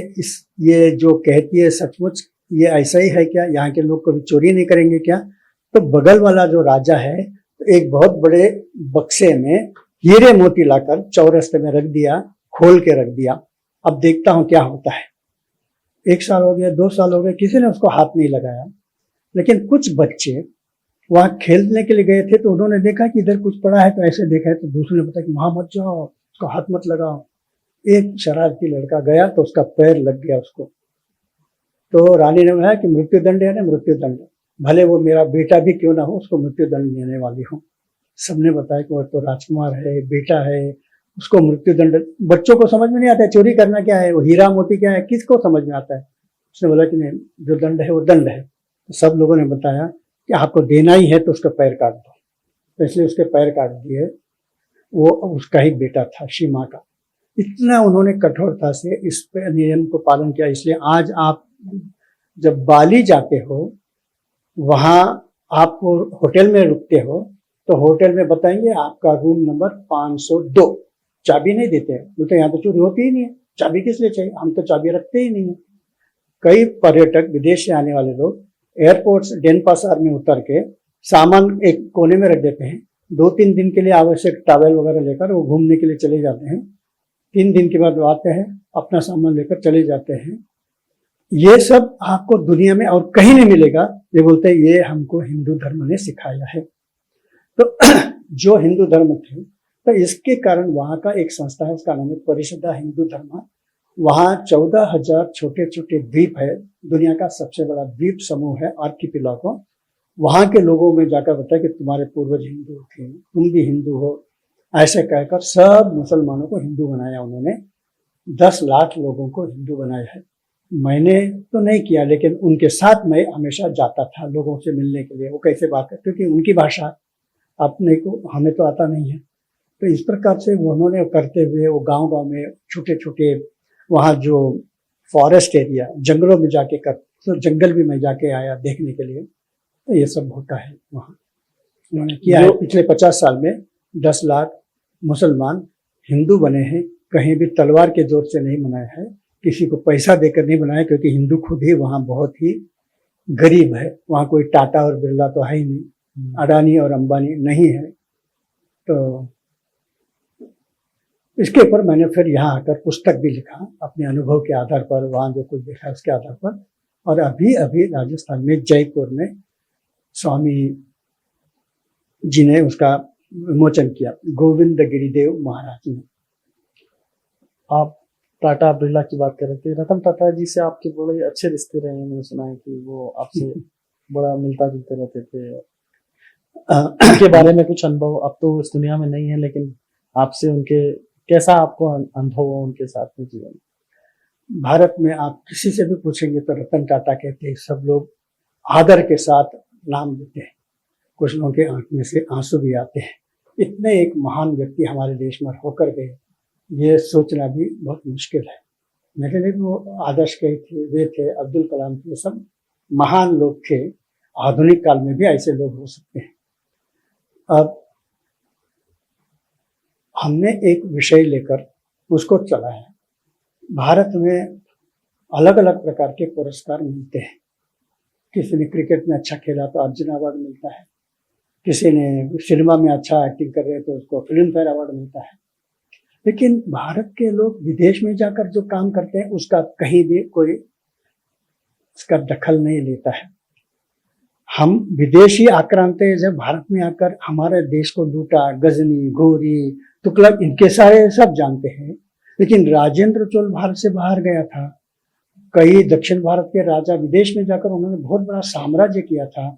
ये जो कहती है सचमुच ये ऐसा ही है क्या, यहाँ के लोग कभी चोरी नहीं करेंगे क्या? तो बगल वाला जो राजा है तो एक बहुत बड़े बक्से में हीरे मोती लाकर चौरस्ते में रख दिया, खोल के रख दिया। अब देखता हूं क्या होता है। 1 साल हो गया, 2 साल हो गए, किसी ने उसको हाथ नहीं लगाया। लेकिन कुछ बच्चे वहां खेलने के लिए गए थे तो उन्होंने देखा कि इधर कुछ पड़ा है, तो ऐसे देखा है, तो दूसरे ने बताया कि वहां मत जाओ, उसको हाथ मत लगाओ। एक शरारती लड़का गया तो उसका पैर लग गया उसको। तो रानी ने कहा कि मृत्यु दंड है ना, मृत्यु दंड, भले वो मेरा बेटा भी क्यों ना हो, उसको मृत्यु दंड देने वाली हूँ। सबने बताया कि वो तो राजकुमार है, बेटा है, उसको मृत्यु दंड। बच्चों को समझ में नहीं आता है चोरी करना क्या है, वो हीरा मोती क्या है, किसको समझ में आता है। उसने बोला कि नहीं, जो दंड है वो दंड है। तो सब लोगों ने बताया कि आपको देना ही है तो उसका पैर काट दो। तो इसलिए उसके पैर काट दिए। वो उसका ही बेटा था, शीमा का। इतना उन्होंने कठोरता से इस नियम को पालन किया। इसलिए आज आप जब बाली जाते हो, वहां आप होटल में रुकते हो तो होटल में बताएंगे आपका रूम नंबर 502। चाबी नहीं देते हैं, बोलते यहाँ तो चोरी होती ही नहीं है, चाबी किस लिए चाहिए, हम तो चाबी रखते ही नहीं है। कई पर्यटक विदेश से आने वाले लोग एयरपोर्ट डेनपासार में उतर के सामान एक कोने में रख देते हैं। 2-3 दिन के लिए आवश्यक टॉवल वगैरह लेकर वो घूमने के लिए चले जाते हैं। 3 दिन के बाद वो आते हैं, अपना सामान लेकर चले जाते हैं। ये सब आपको दुनिया में और कहीं नहीं मिलेगा। ये बोलते हैं ये हमको हिंदू धर्म ने सिखाया है। तो जो हिंदू धर्म थे, तो इसके कारण वहाँ का एक संस्था है, उसका नाम है परिषदा हिंदू धर्म। वहाँ 14,000 छोटे छोटे द्वीप है, दुनिया का सबसे बड़ा द्वीप समूह है आर्किपिलागो। वहाँ के लोगों में जाकर बताया कि तुम्हारे पूर्वज हिंदू थे, तुम भी हिंदू हो, ऐसे कहकर सब मुसलमानों को हिंदू बनाया उन्होंने। 10 लाख लोगों को हिंदू बनाया है। मैंने तो नहीं किया, लेकिन उनके साथ मैं हमेशा जाता था लोगों से मिलने के लिए। वो कैसे बात करते, क्योंकि उनकी भाषा अपने को हमें तो आता नहीं है। तो इस प्रकार से उन्होंने करते हुए वो गांव गांव में छोटे छोटे, वहाँ जो फॉरेस्ट एरिया जंगलों में जाके कर, तो जंगल भी मैं जाके आया देखने के लिए। तो ये सब होता है वहाँ, उन्होंने किया है। पिछले 50 साल में 10 लाख मुसलमान हिंदू बने हैं। कहीं भी तलवार के जोर से नहीं बनाया है, किसी को पैसा देकर नहीं बनाया, क्योंकि हिंदू खुद ही वहाँ बहुत ही गरीब है। वहाँ कोई टाटा और बिरला तो है ही नहीं, अडानी और अंबानी नहीं है। तो इसके ऊपर मैंने फिर यहाँ आकर पुस्तक भी लिखा अपने अनुभव के आधार पर, वहाँ जो कुछ देखा उसके आधार पर। और अभी अभी राजस्थान में जयपुर में स्वामी जी ने उसका विमोचन किया, गोविंद गिरिदेव महाराज ने। आप टाटा बिरला की बात कर रहे थे, रतन टाटा जी से आपके बड़े अच्छे रिश्ते रहे हैं। मैंने सुना है कि वो आपसे बड़ा मिलता जुलते रहते थे। उनके बारे में कुछ अनुभव, अब तो इस दुनिया में नहीं है, लेकिन आपसे उनके कैसा आपको अनुभव हो उनके साथ में जीवन? भारत में आप किसी से भी पूछेंगे तो रतन टाटा कहते हैं, सब लोग आदर के साथ नाम लेते हैं। कुछ लोगों के आंख में से आंसू भी आते हैं। इतने एक महान व्यक्ति हमारे देश में होकर गए, ये सोचना भी बहुत मुश्किल है। मेरे लिए वो आदर्श कई थे, वे थे, अब्दुल कलाम थे, सब महान लोग थे। आधुनिक काल में भी ऐसे लोग हो सकते हैं। अब हमने एक विषय लेकर उसको चला है। भारत में अलग अलग प्रकार के पुरस्कार मिलते हैं। किसी ने क्रिकेट में अच्छा खेला तो अर्जुन अवार्ड मिलता है, किसी ने सिनेमा में अच्छा एक्टिंग कर रहे तो उसको फिल्म फेयर अवार्ड मिलता है। लेकिन भारत के लोग विदेश में जाकर जो काम करते हैं उसका कहीं भी कोई उसका दखल नहीं लेता है। हम विदेशी आक्रांते जब भारत में आकर हमारे देश को लूटा, गजनी, घोरी, तुगलक, इनके सारे सब जानते हैं। लेकिन राजेंद्र चोल भारत से बाहर गया था। कई दक्षिण भारत के राजा विदेश में जाकर उन्होंने बहुत बड़ा साम्राज्य किया था।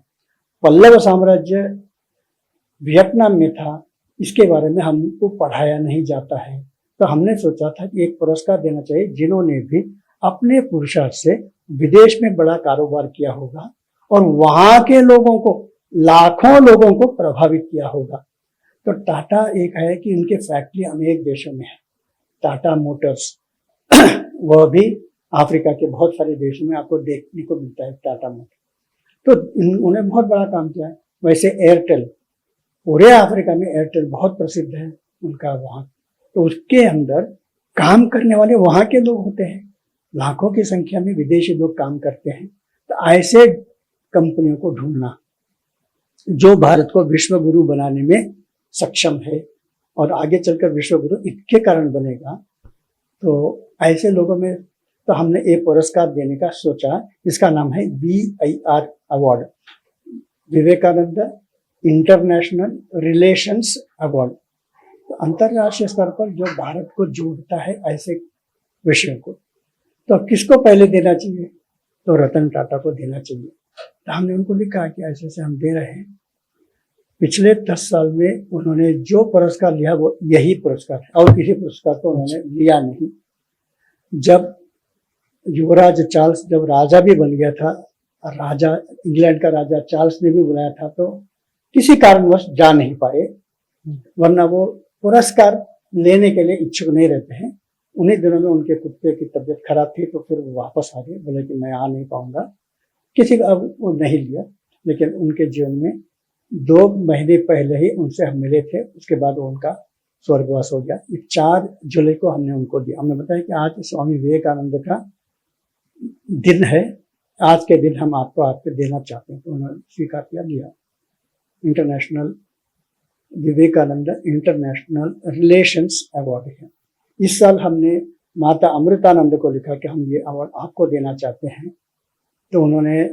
पल्लव साम्राज्य वियतनाम में था। इसके बारे में हमको पढ़ाया नहीं जाता है। तो हमने सोचा था कि एक पुरस्कार देना चाहिए जिन्होंने भी अपने पुरुषार्थ से विदेश में बड़ा कारोबार किया होगा और वहां के लोगों को, लाखों लोगों को प्रभावित किया होगा। तो टाटा एक है कि उनके फैक्ट्री अनेक देशों में है। टाटा मोटर्स वह भी अफ्रीका के बहुत सारे देशों में आपको देखने को मिलता है टाटा मोटर। तो उन्होंने बहुत बड़ा काम किया है। वैसे एयरटेल, पूरे अफ्रीका में एयरटेल बहुत प्रसिद्ध है उनका वहाँ। तो उसके अंदर काम करने वाले वहाँ के लोग होते हैं। लाखों की संख्या में विदेशी लोग काम करते हैं। तो ऐसे कंपनियों को ढूंढना जो भारत को विश्व गुरु बनाने में सक्षम है और आगे चलकर विश्व गुरु इसके कारण बनेगा। तो ऐसे लोगों में तो हमने एक पुरस्कार देने का सोचा, जिसका नाम है VIR award, Vivekananda international relations award. तो अंतरराष्ट्रीय स्तर पर जो भारत को जोड़ता है ऐसे विषयों को, तो किसको पहले देना चाहिए? तो रतन टाटा को देना चाहिए। तो हमने उनको लिखा कि ऐसे ऐसे हम दे रहे हैं। पिछले 10 साल में उन्होंने जो पुरस्कार लिया वो यही पुरस्कार है और किसी पुरस्कार को उन्होंने लिया नहीं। जब युवराज चार्ल्स जब राजा भी बन गया था, राजा इंग्लैंड का राजा चार्ल्स ने भी बुलाया था, तो किसी कारणवश जा नहीं पाए, वरना वो पुरस्कार लेने के लिए इच्छुक नहीं रहते हैं। उन्हीं दिनों में उनके कुत्ते की तबीयत खराब थी तो फिर वो वापस आ गए, बोले कि मैं आ नहीं पाऊंगा। किसी का अब वो नहीं लिया। लेकिन उनके जीवन में 2 महीने पहले ही उनसे हम मिले थे, उसके बाद उनका स्वर्गवास हो गया। 4 जुलाई को हमने उनको दिया। हमने बताया कि आज स्वामी विवेकानंद का दिन है, आज के दिन हम आपको देना चाहते हैं। तो उन्होंने स्वीकार किया, दिया। International Vivekananda international relations award है। इस साल हमने माता अमृतानंद को लिखा कि हम ये अवार्ड आपको देना चाहते हैं। तो उन्होंने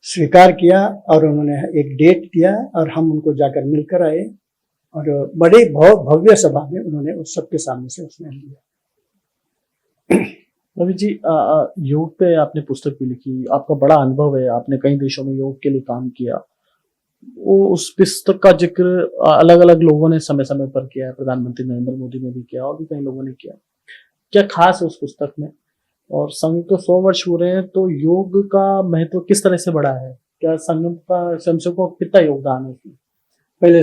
स्वीकार किया और उन्होंने एक डेट दिया और हम उनको जाकर मिलकर आए और बड़े भव्य सभा में उन्होंने उस सबके सामने से उसने लिया। रवि जी, योग पे आपने पुस्तक भी लिखी, आपका बड़ा अनुभव है, आपने कई देशों में योग के लिए काम किया। वो उस पुस्तक का जिक्र अलग अलग लोगों ने समय समय पर किया है, प्रधानमंत्री नरेंद्र मोदी ने भी किया और भी कई लोगों ने किया। क्या खास है उस पुस्तक में? और संघ को 100 वर्ष हो रहे हैं, तो योग का महत्व किस तरह से बढ़ा है? क्या संघ का स्वयंसेवकों को कितना योगदान है उसमें? पहले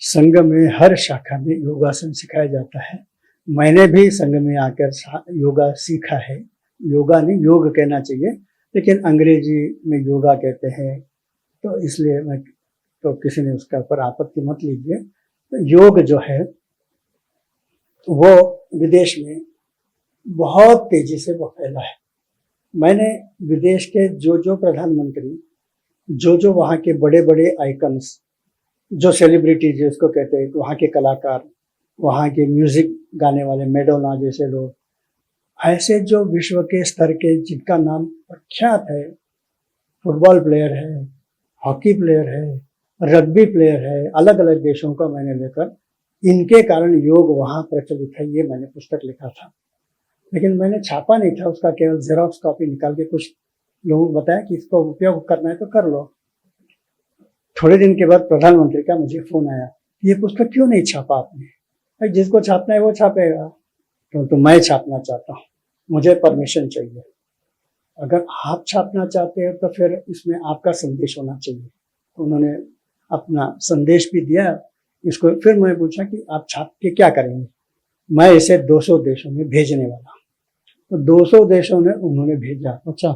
संघ में हर शाखा में योगासन सिखाया जाता है। मैंने भी संघ में आकर योगा सीखा है। योगा नहीं, योग कहना चाहिए, लेकिन अंग्रेजी में योगा कहते हैं, तो इसलिए मैं तो किसी ने उसका पर आपत्ति मत लीजिए। तो योग जो है वो विदेश में बहुत तेजी से वो फैला है। मैंने विदेश के जो प्रधानमंत्री, जो वहाँ के बड़े बड़े आइकन्स, जो सेलिब्रिटीज जिसको कहते हैं, वहाँ के कलाकार, वहाँ के म्यूजिक गाने वाले मैडोना जैसे लोग, ऐसे जो विश्व के स्तर के जिनका नाम प्रख्यात है, फुटबॉल प्लेयर है, हॉकी प्लेयर है, रग्बी प्लेयर है, अलग अलग देशों का मैंने लेकर, इनके कारण योग वहाँ प्रचलित है, ये मैंने पुस्तक लिखा था। लेकिन मैंने छापा नहीं था उसका, केवल जेरोक्स कॉपी निकाल के कुछ लोगों को बताया कि इसको उपयोग करना है तो कर लो। थोड़े दिन के बाद प्रधानमंत्री का मुझे फोन आया, ये पुस्तक क्यों नहीं छापा आपने? जिसको छापना है वो छापेगा। तो मैं छापना चाहता हूँ, मुझे परमिशन चाहिए। अगर आप छापना चाहते हैं तो फिर इसमें आपका संदेश होना चाहिए। तो उन्होंने अपना संदेश भी दिया इसको। फिर मैं पूछा कि आप छाप के क्या करेंगे? मैं इसे 200 देशों में भेजने वाला। तो 200 देशों में उन्होंने भेजा। अच्छा,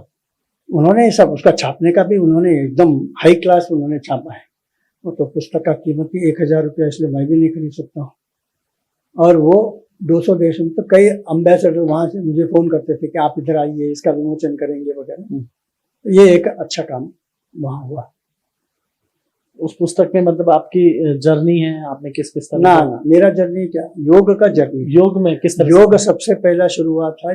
उन्होंने सब उसका छापने का भी उन्होंने एकदम हाई क्लास उन्होंने छापा है। तो पुस्तक का कीमत भी 1000 रुपया, इसलिए मैं भी नहीं खरीद सकता हूँ। और वो 200 देशों में, तो कई अम्बेसडर वहां से मुझे फोन करते थे कि आप इधर आइए, इसका विमोचन करेंगे वगैरह। ये एक अच्छा काम वहां हुआ। उस पुस्तक में मतलब आपकी जर्नी है, आपने किस किस तरह ना, मेरा जर्नी क्या, योग का जर्नी। योग में किस तरह योग सबसे पहला शुरू हुआ था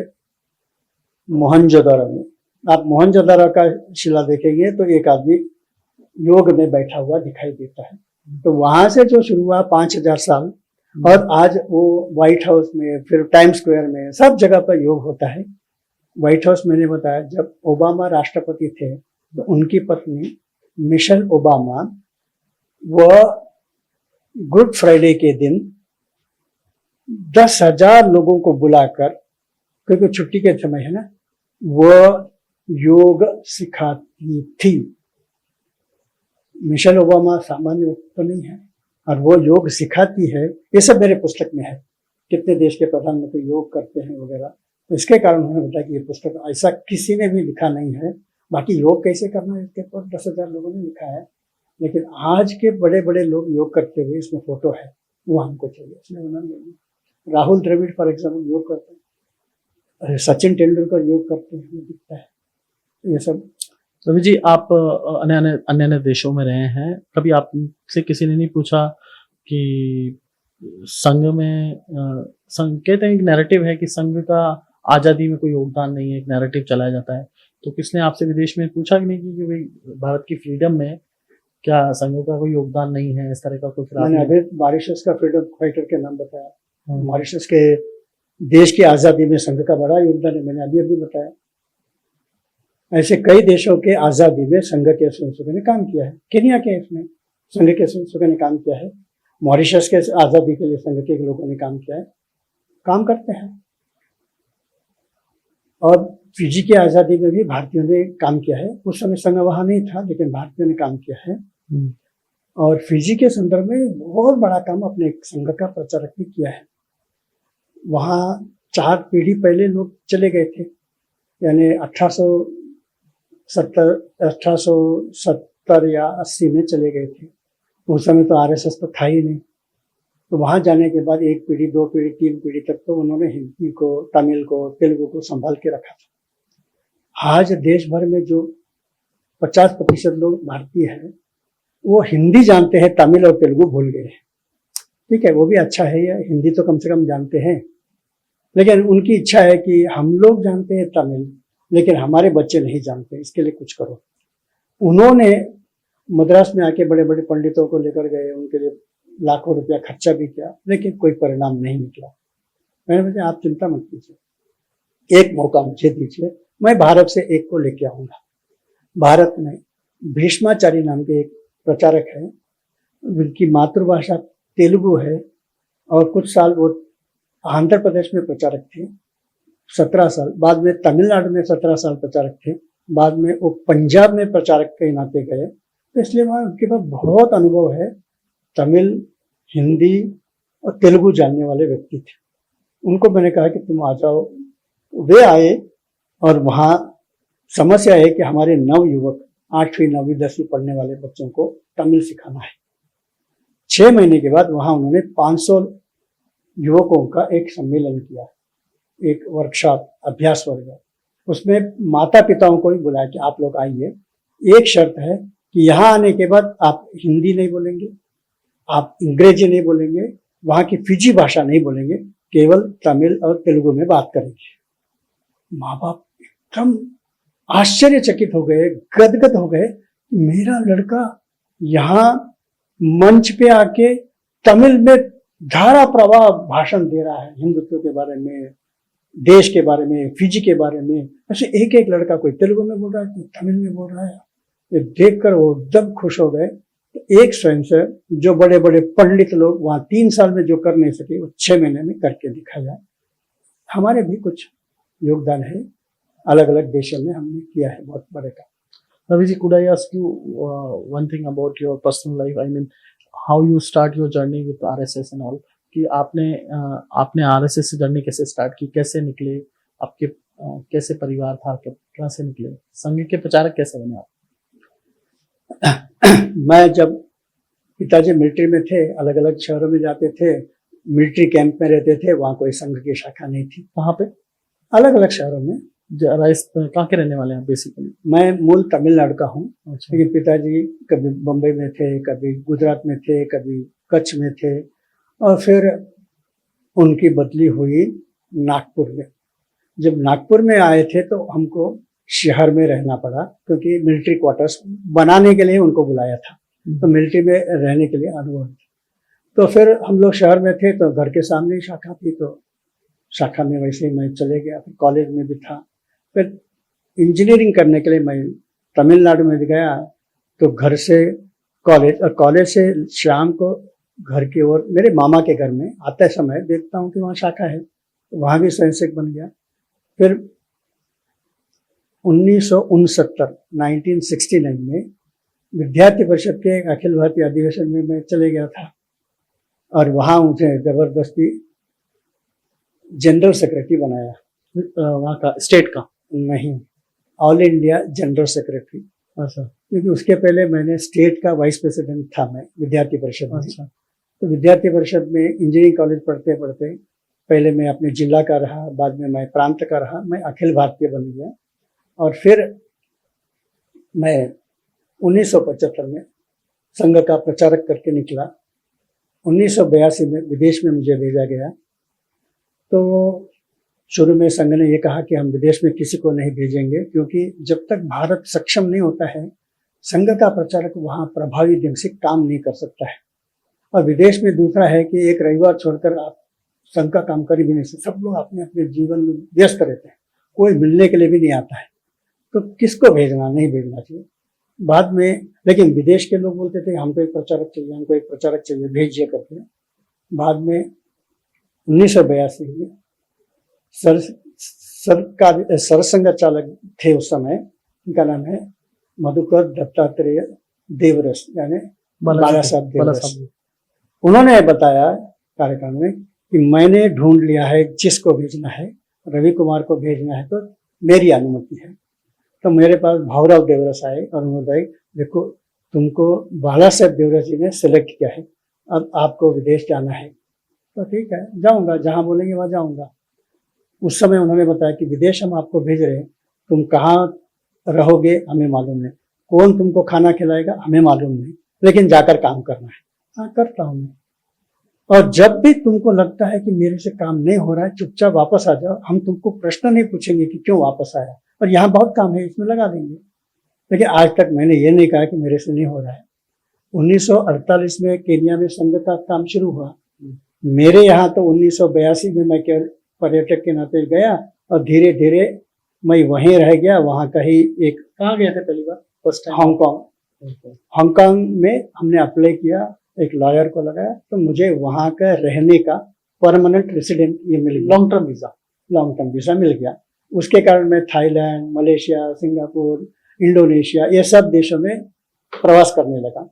मोहनजोदड़ो में। आप मोहनजोदड़ो का शिला देखेंगे तो एक आदमी योग में बैठा हुआ दिखाई देता है। तो वहां से जो शुरू हुआ 5000 साल, और आज वो व्हाइट हाउस में, फिर टाइम स्क्वायर में, सब जगह पर योग होता है। व्हाइट हाउस मैंने बताया, जब ओबामा राष्ट्रपति थे तो उनकी पत्नी मिशेल ओबामा वह गुड फ्राइडे के दिन 10,000 लोगों को बुलाकर, क्योंकि छुट्टी के समय है ना, वह योग सिखाती थी। मिशेल ओबामा सामान्य व्यक्ति तो नहीं है, और वो योग सिखाती है। ये सब मेरे पुस्तक में है, कितने देश के प्रधानमंत्री योग करते हैं वगैरह। तो इसके कारण उन्होंने बताया कि ये पुस्तक ऐसा किसी ने भी लिखा नहीं है। बाकी योग कैसे करना है इसके ऊपर 10,000 लोगों ने लिखा है, लेकिन आज के बड़े बड़े लोग योग करते हुए इसमें फोटो है, वो हमको चाहिए। इसमें उन्होंने राहुल द्रविड़ फॉर एग्जाम्पल योग करते हैं, सचिन तेंदुलकर योग करते हैं, दिखता है ये सब। रवि जी, आप अन्य देशों में रहे हैं, कभी आपसे किसी ने नहीं पूछा कि संघ में संघ कहते हैं, एक नैरेटिव है कि संघ का आजादी में कोई योगदान नहीं है, एक नैरेटिव चलाया जाता है, तो किसने आपसे विदेश में पूछा कि नहीं कि भाई भारत की फ्रीडम में क्या संघ का कोई योगदान नहीं है, इस तरह का कुछ? मैंने अभी मॉरिशस का फ्रीडम फाइटर के नाम बताया। मॉरिशस के देश की आजादी में संघ का बड़ा योगदान है, मैंने अभी बताया। ऐसे कई देशों के आजादी में संघ के स्वयंसेवकों ने काम किया है। केन्या के इसमें संघ के स्वयंसेवकों ने काम किया है। मॉरिशस के आजादी के लिए संघ के लोगों ने काम किया है, काम करते हैं। और फिजी की आजादी में भी भारतीयों ने काम किया है। उस समय संघ वहां नहीं था, लेकिन भारतीयों ने काम किया है। और फिजी के संदर्भ में बहुत बड़ा काम अपने संघ का प्रचारक ने किया है। वहां 4 पीढ़ी पहले लोग चले गए थे, यानी 1870 या 80 में चले गए थे। उस समय तो आरएसएस तो था ही नहीं। तो वहां जाने के बाद 1 पीढ़ी, 2 पीढ़ी, 3 पीढ़ी तक तो उन्होंने हिंदी को, तमिल को, तेलुगु को संभाल के रखा था। आज देश भर में जो 50% लोग भारतीय हैं, वो हिंदी जानते हैं, तमिल और तेलुगु भूल गए हैं। ठीक है, वो भी अच्छा है, या हिंदी तो कम से कम जानते हैं, लेकिन उनकी इच्छा है कि हम लोग जानते हैं तमिल, लेकिन हमारे बच्चे नहीं जानते, इसके लिए कुछ करो। उन्होंने मद्रास में आके बड़े बड़े पंडितों को लेकर गए, उनके लिए लाखों रुपया खर्चा भी किया, लेकिन कोई परिणाम नहीं निकला। मैंने बोला आप चिंता मत कीजिए, एक मौका मुझे दीजिए, मैं भारत से एक को लेके आऊंगा। भारत में भीष्माचार्य नाम के एक प्रचारक है, उनकी मातृभाषा तेलुगु है, और कुछ साल वो आंध्र प्रदेश में प्रचारक थे, 17 साल। बाद में तमिलनाडु में 17 साल प्रचारक थे। बाद में वो पंजाब में प्रचारक के नाते गए, तो इसलिए वहाँ उनके पास बहुत अनुभव है। तमिल, हिंदी और तेलुगु जानने वाले व्यक्ति थे। उनको मैंने कहा कि तुम आ जाओ। वे आए, और वहाँ समस्या है कि हमारे नवयुवक 8वीं 9वीं 10वीं पढ़ने वाले बच्चों को तमिल सिखाना है। 6 महीने के बाद वहाँ उन्होंने 500 युवकों का एक सम्मेलन किया, एक वर्कशॉप, अभ्यास वर्ग। उसमें माता पिताओं को भी बुलाया कि आप लोग आइए, एक शर्त है कि यहाँ आने के बाद आप हिंदी नहीं बोलेंगे, आप अंग्रेजी नहीं बोलेंगे, वहाँ की फिजी भाषा नहीं बोलेंगे, केवल तमिल और तेलुगु में बात करेंगे। माँ बाप एकदम आश्चर्यचकित हो गए, गदगद हो गए। मेरा लड़का यहाँ मंच पे आके तमिल में धारा प्रवाह भाषण दे रहा है, हिंदुत्व के बारे में, देश के बारे में, फिजी के बारे में। ऐसे एक एक लड़का कोई तेलुगु में बोल रहा है, कोई तमिल में बोल रहा है। ये देखकर वो एकदम खुश हो गए। एक स्वयंसेवक, जो बड़े बड़े पंडित लोग वहां 3 साल में जो कर नहीं सके, वो 6 महीने में करके दिखाया। हमारे भी कुछ योगदान है, अलग अलग देशों में हमने किया है बहुत बड़े का। Ravi ji, could I ask you one thing about your personal life? I mean, how you start your journey with RSS and all? कि आपने RSS से जर्नी कैसे स्टार्ट की, कैसे निकले, आपके कैसे परिवार था, कहाँ से निकले, संघ के प्रचारक कैसे बने आप? मैं जब पिताजी मिलिट्री में थे, अलग अलग शहरों में जाते थे, मिलिट्री कैंप में रहते थे, वहाँ कोई संघ की शाखा नहीं थी। कहाँ पे? अलग अलग शहरों में। कहाँ के रहने वाले हैं बेसिकली? मैं मूल तमिलनाडु का हूँ, अच्छा। लेकिन पिताजी कभी बम्बई में थे, कभी गुजरात में थे, कभी कच्छ में थे, और फिर उनकी बदली हुई नागपुर में। जब नागपुर में आए थे तो हमको शहर में रहना पड़ा, क्योंकि मिलिट्री क्वार्टर्स बनाने के लिए उनको बुलाया था, तो मिलिट्री में रहने के लिए अनुभव था। तो फिर हम लोग शहर में थे, तो घर के सामने ही शाखा थी, तो शाखा में वैसे ही मैं चले गया। फिर कॉलेज में भी था, फिर इंजीनियरिंग करने के लिए मैं तमिलनाडु में भी गया। तो घर से कॉलेज, और कॉलेज से शाम को घर की ओर मेरे मामा के घर में आते समय देखता हूँ कि वहाँ शाखा है, तो वहाँ भी स्वयंसेवक बन गया। फिर 1969 में विद्यार्थी परिषद के अखिल भारतीय अधिवेशन में मैं चले गया था, और वहाँ मुझे जबरदस्ती जनरल सेक्रेटरी बनाया। वहाँ का स्टेट का? नहीं, ऑल इंडिया जनरल सेक्रेटरी। अच्छा। क्योंकि उसके पहले मैंने स्टेट का वाइस प्रेसिडेंट था मैं विद्यार्थी परिषद में। अच्छा। तो विद्यार्थी परिषद में इंजीनियरिंग कॉलेज पढ़ते पढ़ते पहले मैं अपने जिला का रहा, बाद में मैं प्रांत का रहा, मैं अखिल भारतीय बन गया। और फिर मैं 1975 में संघ का प्रचारक करके निकला। 1982 में विदेश में मुझे भेजा गया। तो शुरू में संघ ने ये कहा कि हम विदेश में किसी को नहीं भेजेंगे, क्योंकि जब तक भारत सक्षम नहीं होता है, संघ का प्रचारक वहाँ प्रभावी ढंग से काम नहीं कर सकता है। और विदेश में दूसरा है कि एक रविवार छोड़कर आप संघ का काम कर भी नहीं सकते, सब लोग अपने अपने जीवन में व्यस्त रहते हैं, कोई मिलने के लिए भी नहीं आता है, तो किसको भेजना, नहीं भेजना चाहिए। बाद में लेकिन विदेश के लोग बोलते थे हमको एक प्रचारक चाहिए, हमको एक प्रचारक चाहिए, भेजिए करके। बाद में 1982 में सरसंघ चालक थे उस समय, उनका नाम है मधुकर दत्तात्रेय देवरस, यानी बाला साहब देवरस। उन्होंने बताया कार्यक्रम में कि मैंने ढूंढ लिया है जिसको भेजना है, रवि कुमार को भेजना है, तो मेरी अनुमति है। तो मेरे पास भावराव देवरस आए और उन्होंने बताया, देखो तुमको बाला साहब देवरस जी ने सेलेक्ट किया है, अब आपको विदेश जाना है। तो ठीक है, जाऊंगा, जहां बोलेंगे वहां जाऊंगा। उस समय उन्होंने बताया कि विदेश हम आपको भेज रहे हैं, तुम कहाँ रहोगे हमें मालूम नहीं, कौन तुमको खाना खिलाएगा हमें मालूम नहीं, लेकिन जाकर काम करना है। हाँ, करता हूँ मैं। और जब भी तुमको लगता है कि मेरे से काम नहीं हो रहा है, चुपचाप वापस आ जाओ, हम तुमको प्रश्न नहीं पूछेंगे कि क्यों वापस आया, और यहाँ बहुत काम है, इसमें लगा देंगे। लेकिन आज तक मैंने ये नहीं कहा कि मेरे से नहीं हो रहा है। 1948 में केन्या में संघ का काम शुरू हुआ, मेरे यहाँ तो 1982 में मैं केवल पर्यटक के नाते गया, और धीरे धीरे मैं वहीं रह गया। वहाँ का ही एक, कहाँ गए थे पहली बार? First time Hong Kong. हांगकांग में हमने अप्लाई किया, एक लॉयर को लगाया, तो मुझे वहाँ का रहने का परमानेंट रेसिडेंट ये मिल गया, लॉन्ग टर्म वीजा मिल गया। उसके कारण मैं थाईलैंड, मलेशिया, सिंगापुर, इंडोनेशिया, ये सब देशों में प्रवास करने लगा।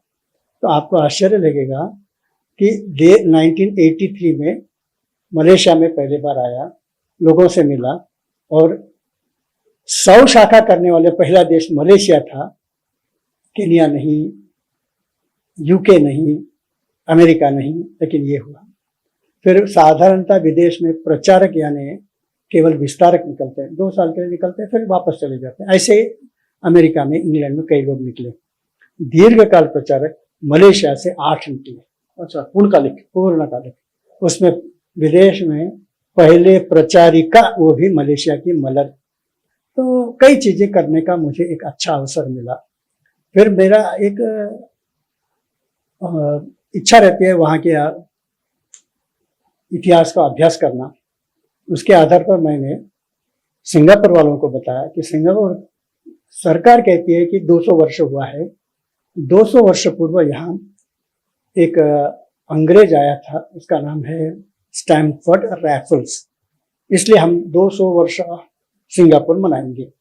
तो आपको आश्चर्य लगेगा कि 1983 में मलेशिया में पहली बार आया, लोगों से मिला, और 100 शाखा करने वाले पहला देश मलेशिया था, केन्या नहीं, यूके नहीं, अमेरिका नहीं, लेकिन ये हुआ। फिर साधारणतः विदेश में प्रचारक यानी केवल विस्तारक निकलते हैं, 2 साल के लिए निकलते हैं, फिर वापस चले जाते हैं। ऐसे अमेरिका में, इंग्लैंड में कई लोग निकले। दीर्घकाल प्रचारक मलेशिया से 8 निकले। अच्छा, पूर्णकालिक। उसमें विदेश में पहले प्रचारिका, वो भी मलेशिया की मलर। तो कई चीजें करने का मुझे एक अच्छा अवसर मिला। फिर मेरा एक इच्छा रहती है वहाँ के इतिहास का अभ्यास करना। उसके आधार पर मैंने सिंगापुर वालों को बताया कि सिंगापुर सरकार कहती है कि 200 वर्ष हुआ है। 200 वर्ष पूर्व यहाँ एक अंग्रेज आया था, उसका नाम है स्टैमफोर्ड रैफल्स, इसलिए हम 200 वर्ष सिंगापुर मनाएंगे।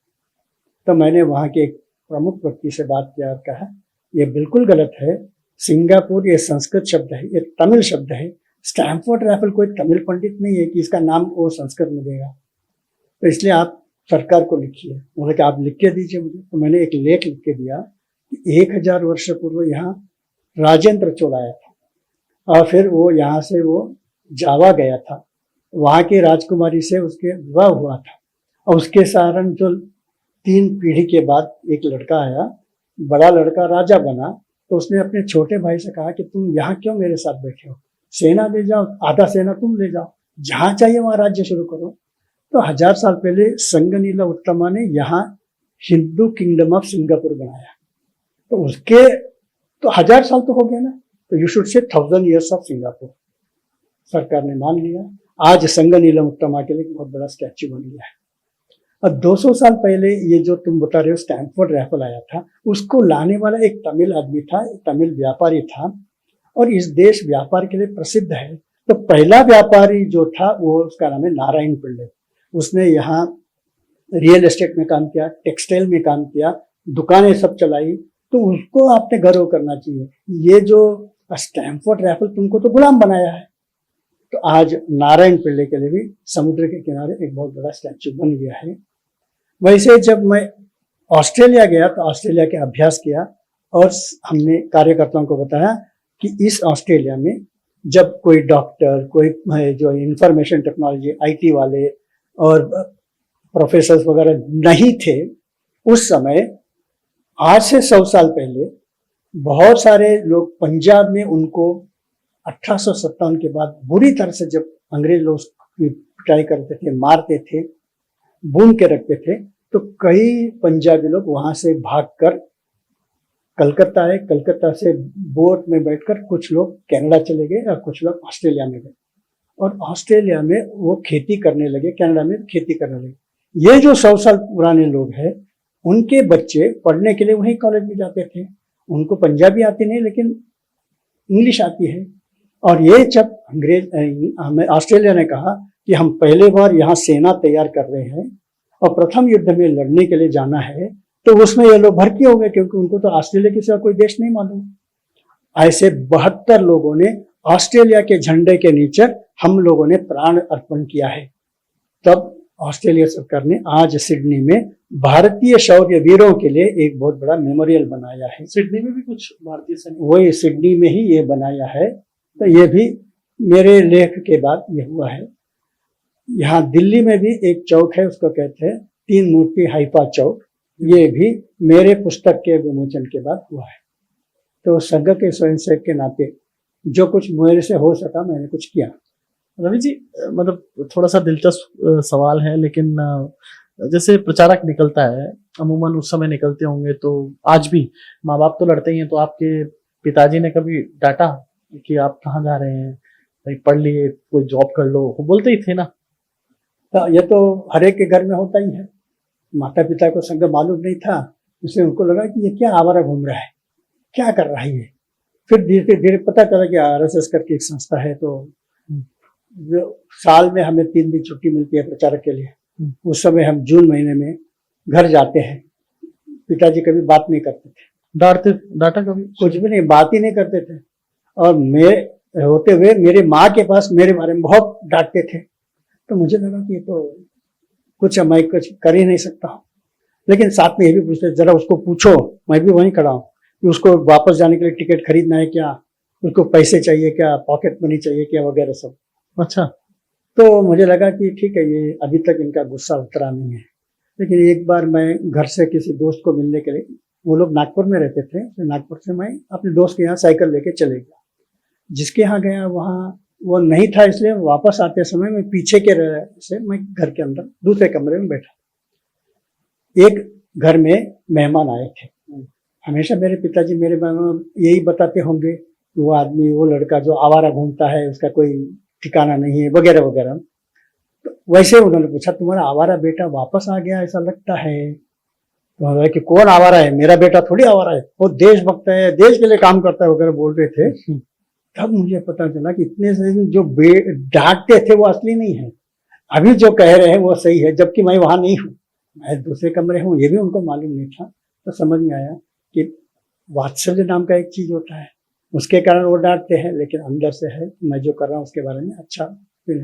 तो मैंने वहाँ के एक प्रमुख व्यक्ति से बात किया और कहा, ये बिल्कुल गलत है, सिंगापुर ये संस्कृत शब्द है, ये तमिल शब्द है, स्टैमफोर्ड रैफल कोई तमिल पंडित नहीं है कि इसका नाम वो संस्कृत में देगा, तो इसलिए आप सरकार को लिखिए। उन्होंने कहा आप लिख के दीजिए मुझे। तो मैंने एक लेख लिख के दिया कि 1000 वर्ष पूर्व यहाँ राजेंद्र चोल आया था, और फिर वो यहाँ से वो जावा गया था, वहाँ की राजकुमारी से उसके विवाह हुआ था और उसके कारण जो 3 पीढ़ी के बाद एक लड़का आया, बड़ा लड़का राजा बना, तो उसने अपने छोटे भाई से कहा कि तुम यहाँ क्यों मेरे साथ बैठे हो, सेना ले जाओ, आधा सेना तुम ले जाओ, जहाँ चाहिए वहाँ राज्य शुरू करो। तो 1000 साल पहले संगनीला उत्तमा ने यहाँ हिंदू किंगडम ऑफ सिंगापुर बनाया। तो उसके तो 1000 साल तो हो गया ना, तो you should say 1000 years of Singapore. सरकार ने मान लिया। आज संगनीला उत्तमा के लिए एक बहुत बड़ा स्टैच्यू बन गया है। अब 200 साल पहले ये जो तुम बता रहे हो स्टैनफोर्ड राइफल आया था, उसको लाने वाला एक तमिल आदमी था, एक तमिल व्यापारी था, और इस देश व्यापार के लिए प्रसिद्ध है। तो पहला व्यापारी जो था वो उसका नाम है नारायण पिल्ले। उसने यहाँ रियल एस्टेट में काम किया, टेक्सटाइल में काम किया, दुकानें सब चलाई। तो उसको आपने गर्व करना चाहिए। ये जो स्टैनफोर्ड राइफल तुमको तो गुलाम बनाया है। तो आज नारायण पिल्ले के लिए भी समुद्र के किनारे एक बहुत बड़ा स्टैच्यू बन गया है। वैसे जब मैं ऑस्ट्रेलिया गया तो ऑस्ट्रेलिया के अभ्यास किया और हमने कार्यकर्ताओं को बताया कि इस ऑस्ट्रेलिया में जब कोई डॉक्टर, कोई जो इंफॉर्मेशन टेक्नोलॉजी, आईटी वाले और प्रोफेसर वगैरह नहीं थे, उस समय आज से 100 साल पहले बहुत सारे लोग पंजाब में उनको 1857 के बाद बुरी तरह से जब अंग्रेज लोग की पिटाई करते थे, मारते थे, बूंद के रखते थे, तो कई पंजाबी लोग वहां से भागकर कलकत्ता आए। कलकत्ता से बोट में बैठकर कुछ लोग कनाडा चले गए और कुछ लोग ऑस्ट्रेलिया में गए और ऑस्ट्रेलिया में वो खेती करने लगे, कनाडा में खेती करने लगे। ये जो 100 साल पुराने लोग हैं, उनके बच्चे पढ़ने के लिए वहीं कॉलेज में जाते थे। उनको पंजाबी आती नहीं लेकिन इंग्लिश आती है। और ये जब हमें ऑस्ट्रेलिया ने कहा कि हम पहले बार यहाँ सेना तैयार कर रहे हैं और प्रथम युद्ध में लड़ने के लिए जाना है, तो उसमें ये लोग भर्ती हो गए क्योंकि उनको तो ऑस्ट्रेलिया के सिवा कोई देश नहीं मालूम। ऐसे 72 लोगों ने ऑस्ट्रेलिया के झंडे के नीचे हम लोगों ने प्राण अर्पण किया है। तब ऑस्ट्रेलिया सरकार ने आज सिडनी में भारतीय शौर्य वीरों के लिए एक बहुत बड़ा मेमोरियल बनाया है। सिडनी में भी कुछ भारतीय सैनिक, वही सिडनी में ही ये बनाया है। तो ये भी मेरे लेख के बाद ये हुआ है। यहाँ दिल्ली में भी एक चौक है, उसको कहते हैं 3 मूर्ति हाइफा चौक। ये भी मेरे पुस्तक के विमोचन के बाद हुआ है। तो संघ के स्वयंसेवक के नाते जो कुछ मेरे से हो सका मैंने कुछ किया। रवि जी, मतलब थोड़ा सा दिलचस्प सवाल है, लेकिन जैसे प्रचारक निकलता है, अमूमन उस समय निकलते होंगे, तो आज भी माँ बाप तो लड़ते ही हैं, तो आपके पिताजी ने कभी डांटा कि आप कहाँ जा रहे हैं, भाई पढ़ लिए, कोई जॉब कर लो, वो बोलते ही थे ना? तो ये तो हर एक के घर में होता ही है। माता पिता को संग मालूम नहीं था, इसलिए उनको लगा कि ये क्या आवारा घूम रहा है, क्या कर रहा है ये। फिर धीरे धीरे पता चला कि RSS करके एक संस्था है, तो साल में हमें 3 दिन छुट्टी मिलती है प्रचारक के लिए। उस समय हम जून महीने में घर जाते हैं। पिताजी कभी बात नहीं करते थे, डांटा कभी? कुछ भी नहीं, बात ही नहीं करते थे। और मैं होते हुए मेरे माँ के पास मेरे बारे में बहुत डांटते थे। तो मुझे लगा कि ये तो कुछ मैं कुछ कर ही नहीं सकता हूँ। लेकिन साथ में ये भी पूछते, जरा उसको पूछो, मैं भी वहीं खड़ा हूँ, कि उसको वापस जाने के लिए टिकट खरीदना है क्या, उसको पैसे चाहिए क्या, पॉकेट मनी चाहिए क्या, वगैरह सब। अच्छा। तो मुझे लगा कि ठीक है, ये अभी तक इनका गुस्सा उतरा नहीं है। लेकिन एक बार मैं घर से किसी दोस्त को मिलने के लिए, वो लोग नागपुर में रहते थे, तो नागपुर से मैं अपने दोस्त के यहाँ साइकिल लेके चले गया। जिसके यहाँ गया वहाँ वो नहीं था, इसलिए वापस आते समय मैं पीछे के से मैं घर के अंदर दूसरे कमरे में बैठा। एक घर में मेहमान आए थे। हमेशा मेरे पिताजी मेरे यही बताते होंगे कि वो आदमी, वो लड़का जो आवारा घूमता है, उसका कोई ठिकाना नहीं है, वगैरह वगैरह। तो वैसे उन्होंने पूछा, तुम्हारा आवारा बेटा वापस आ गया ऐसा लगता है। तो कि कौन आवारा है, मेरा बेटा थोड़ी आवारा है, वो देशभक्त है, देश के लिए काम करता है, वगैरह बोल रहे थे। तब मुझे पता चला कि इतने से जो डांटते थे वो असली नहीं है, अभी जो कह रहे हैं वो सही है, जबकि मैं वहां नहीं हूँ, मैं दूसरे कमरे हूँ। ये भी उनको मालूम नहीं था। तो समझ में आया कि वात्सल्य नाम का एक चीज होता है, उसके कारण वो डांटते हैं, लेकिन अंदर से है मैं जो कर रहा हूँ उसके बारे में अच्छा फील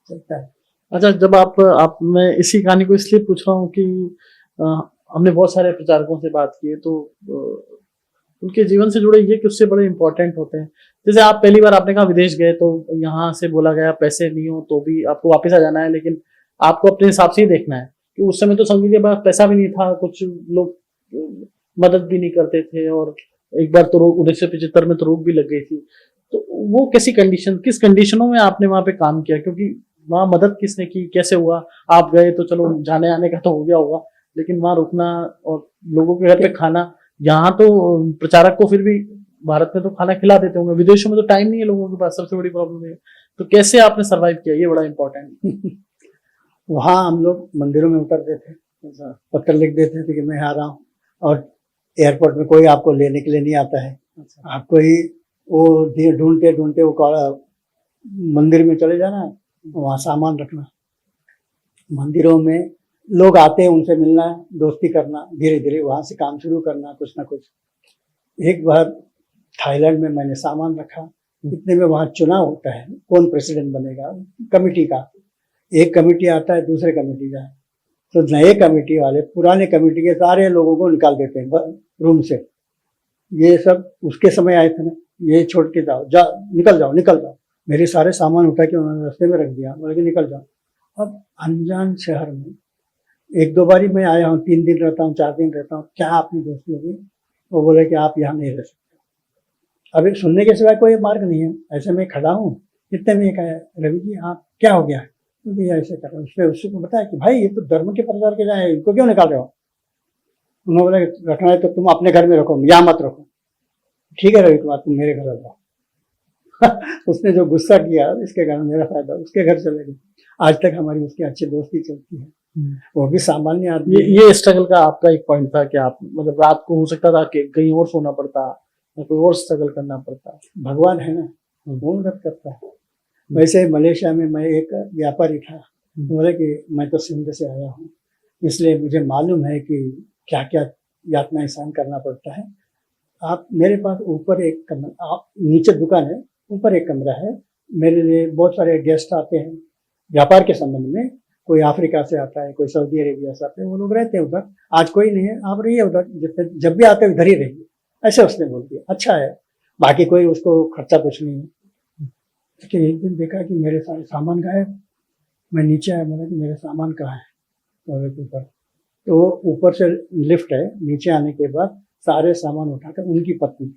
चलता है। अच्छा, जब आप मैं इसी कहानी को इसलिए पूछ रहा हूँ कि हमने बहुत सारे प्रचारकों से बात की है, तो उनके जीवन से जुड़े ये किस्से बड़े इंपॉर्टेंट होते हैं। जैसे आप पहली बार आपने कहा विदेश गए तो यहाँ से बोला गया पैसे नहीं हो तो भी आपको वापस आ जाना है, लेकिन आपको अपने हिसाब से ही देखना है कि उस समय तो समझ के पास पैसा भी नहीं था, कुछ लोग मदद भी नहीं करते थे, और एक बार तो रोग 1975 में तो रोग भी लग गई थी। तो वो कैसी कंडीशन, किस कंडीशनों में आपने वहां पे काम किया, क्योंकि वहां मदद किसने की, कैसे हुआ? आप गए तो चलो जाने आने का तो हो गया होगा, लेकिन वहां रुकना और लोगों के घर पे खाना, यहाँ तो प्रचारक को फिर भी भारत में तो खाना खिला देते होंगे, विदेशों में तो टाइम नहीं है लोगों के पास, सबसे बड़ी प्रॉब्लम है। तो कैसे आपने सरवाइव किया, ये बड़ा इंपॉर्टेंट। वहाँ हम लोग मंदिरों में उतरते थे, पत्र लिख देते थे कि मैं आ रहा हूँ, और एयरपोर्ट में कोई आपको लेने के लिए नहीं आता है। आपको ही वो ढूंढते ढूंढते वो मंदिर में चले जाना, वहाँ सामान रखना। मंदिरों में लोग आते हैं, उनसे मिलना, दोस्ती करना, धीरे धीरे वहाँ से काम शुरू करना, कुछ ना कुछ। एक बार थाईलैंड में मैंने सामान रखा, इतने में वहाँ चुनाव होता है, कौन प्रेसिडेंट बनेगा कमेटी का। एक कमेटी आता है, दूसरे कमेटी का, तो नए कमेटी वाले पुराने कमेटी के सारे लोगों को निकाल देते हैं रूम से। ये सब उसके समय आए थे ना, ये छोड़ के जाओ, निकल जाओ निकल जाओ। मेरे सारे सामान उठा के उन्होंने रास्ते में रख दिया, बोले कि निकल जाओ। अब अनजान शहर में एक दो बारी मैं आया हूँ, 3 दिन रहता हूँ, 4 दिन रहता हूँ, क्या आपकी दोस्ती होगी? वो बोले कि आप यहाँ नहीं रह सकते। अभी सुनने के सिवाय कोई मार्ग नहीं है। ऐसे में खड़ा हूँ, इतने में कहा, रवि जी आप क्या हो गया? तो ऐसे कर रहा, उससे को बताया कि भाई ये तो धर्म के प्रचार के जाए, इनको क्यों निकाल रहे हो? उन्होंने बोला रखना है तो तुम अपने घर में रखो, यहाँ मत रखो। ठीक है रवि कुमार, तुम मेरे घर आ जाओ। उसने जो गुस्सा किया, इसके कारण मेरा फायदा, उसके घर चले गए। आज तक हमारी उसकी अच्छी दोस्ती चलती है। वो भी सामान्य आदमी। ये स्ट्रगल का आपका एक पॉइंट था कि आप मतलब रात को हो सकता था कि कहीं और सोना पड़ता, कोई और स्ट्रगल करना पड़ता। भगवान है ना, वो मदद करता है। वैसे मलेशिया में मैं एक व्यापारी था, बोले कि मैं तो सिंध से आया हूँ, इसलिए मुझे मालूम है कि क्या क्या यातनाएं सहन करना पड़ता है। आप मेरे पास ऊपर एक कमरा, आप नीचे दुकान है, ऊपर एक कमरा है। मेरे लिए बहुत सारे गेस्ट आते हैं व्यापार के संबंध में, कोई अफ्रीका से आता है, कोई सऊदी अरेबिया से आते हैं, वो लोग रहते हैं उधर। आज कोई नहीं है, आप रहिए उधर, जब भी आते उधर ही रहिए, ऐसे उसने बोल दिया। अच्छा है, बाकी कोई उसको खर्चा कुछ नहीं है। लेकिन एक दिन देखा कि मेरे सारे सामान गायब। मैं नीचे आया, बोला कि मेरे सामान कहाँ है? ऊपर। तो ऊपर से लिफ्ट है, नीचे आने के बाद सारे सामान उठाकर उनकी पत्नी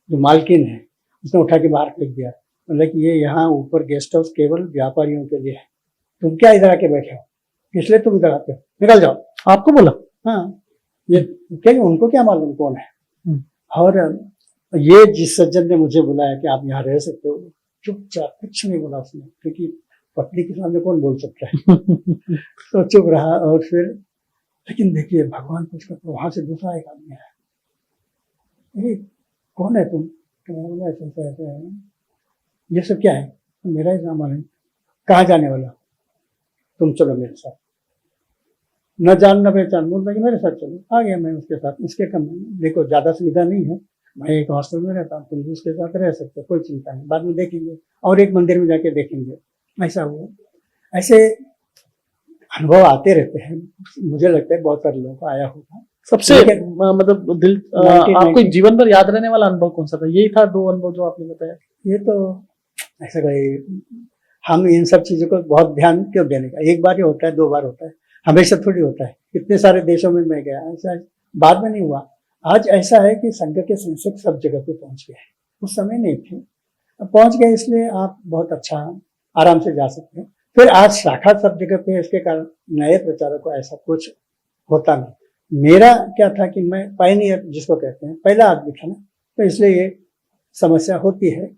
जो मालकिन है, उसने उठा के बाहर फेंक दिया। मतलब कि ये यहाँ ऊपर गेस्ट हाउस केवल व्यापारियों के लिए है, तुम क्या इधर आके बैठे हो, इसलिए तुम इधर आते हो, निकल जाओ। आपको बोला? हाँ, ये क्या, उनको क्या मालूम कौन है। और ये जिस सज्जन ने मुझे बुलाया कि आप यहाँ रह सकते हो, चुपचाप कुछ नहीं बोला उसने, क्योंकि पत्नी के सामने कौन बोल सकता है। तो चुप रहा। और फिर लेकिन देखिए भगवान कुछ करता, वहां से दूसरा एक आदमी आया, कौन है तुम? तो मैं बोला ऐसा ऐसा है, ये सब क्या है? तो मेरा ही सामान है। कहाँ जाने वाला? तुम चलो मेरे साथ। न जान न पहचान, बोलता कि मेरे साथ चलो। आ गया मैं उसके साथ। उसके कम देखो ज्यादा सुविधा नहीं है, मैं एक हॉस्टल में रहता हूँ, तुम भी उसके साथ रह सकते हो, कोई चिंता नहीं, बाद में देखेंगे, और एक मंदिर में जाके देखेंगे। ऐसा हुआ। ऐसे अनुभव आते रहते हैं, मुझे लगता है बहुत सारे लोगों को आया होगा। सबसे मतलब दिल आपको जीवन भर याद रहने वाला अनुभव कौन सा था? यही था 2 अनुभव जो आपने बताया? ये तो ऐसा कोई, हम इन सब चीजों को बहुत ध्यान क्यों देने का, एक बार ही होता है, 2 बार होता है, हमेशा थोड़ी होता है। कितने सारे देशों में मैं गया, ऐसा बाद में नहीं हुआ। आज ऐसा है कि संघ के संसद सब जगह पे पहुंच गए, उस समय नहीं थे, अब पहुंच गए, इसलिए आप बहुत अच्छा आराम से जा सकते हैं। फिर आज शाखा सब जगह पे, इसके कारण नए प्रचारक को ऐसा कुछ होता नहीं। मेरा क्या था कि मैं पायनियर जिसको कहते हैं, पहला आदमी था ना, तो इसलिए ये समस्या होती है।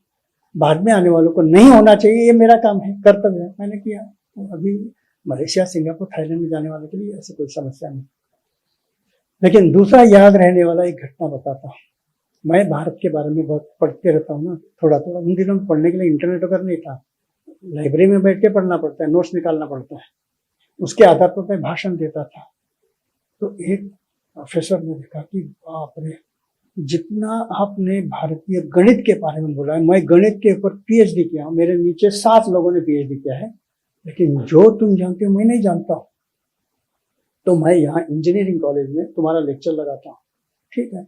बाद में आने वालों को नहीं होना चाहिए, ये मेरा काम है, कर्तव्य है, मैंने किया। तो अभी मलेशिया, सिंगापुर, थाईलैंड में जाने वाले के लिए ऐसी कोई समस्या नहीं। लेकिन दूसरा याद रहने वाला एक घटना बताता हूँ। मैं भारत के बारे में बहुत पढ़ते रहता हूँ ना, थोड़ा थोड़ा। उन दिनों में पढ़ने के लिए इंटरनेट वगैरह नहीं था, लाइब्रेरी में बैठ के पढ़ना पड़ता है, नोट्स निकालना पड़ता है, उसके आधार पर मैं भाषण देता था। तो एक प्रोफेसर ने देखा कि बाप रे, जितना आपने भारतीय गणित के बारे में बोला है, मैं गणित के ऊपर पीएचडी किया हूँ, मेरे नीचे 7 लोगों ने पीएचडी किया है, लेकिन जो तुम जानते हो मैं नहीं जानता हूँ। तो मैं यहाँ इंजीनियरिंग कॉलेज में तुम्हारा लेक्चर लगाता हूँ, ठीक है?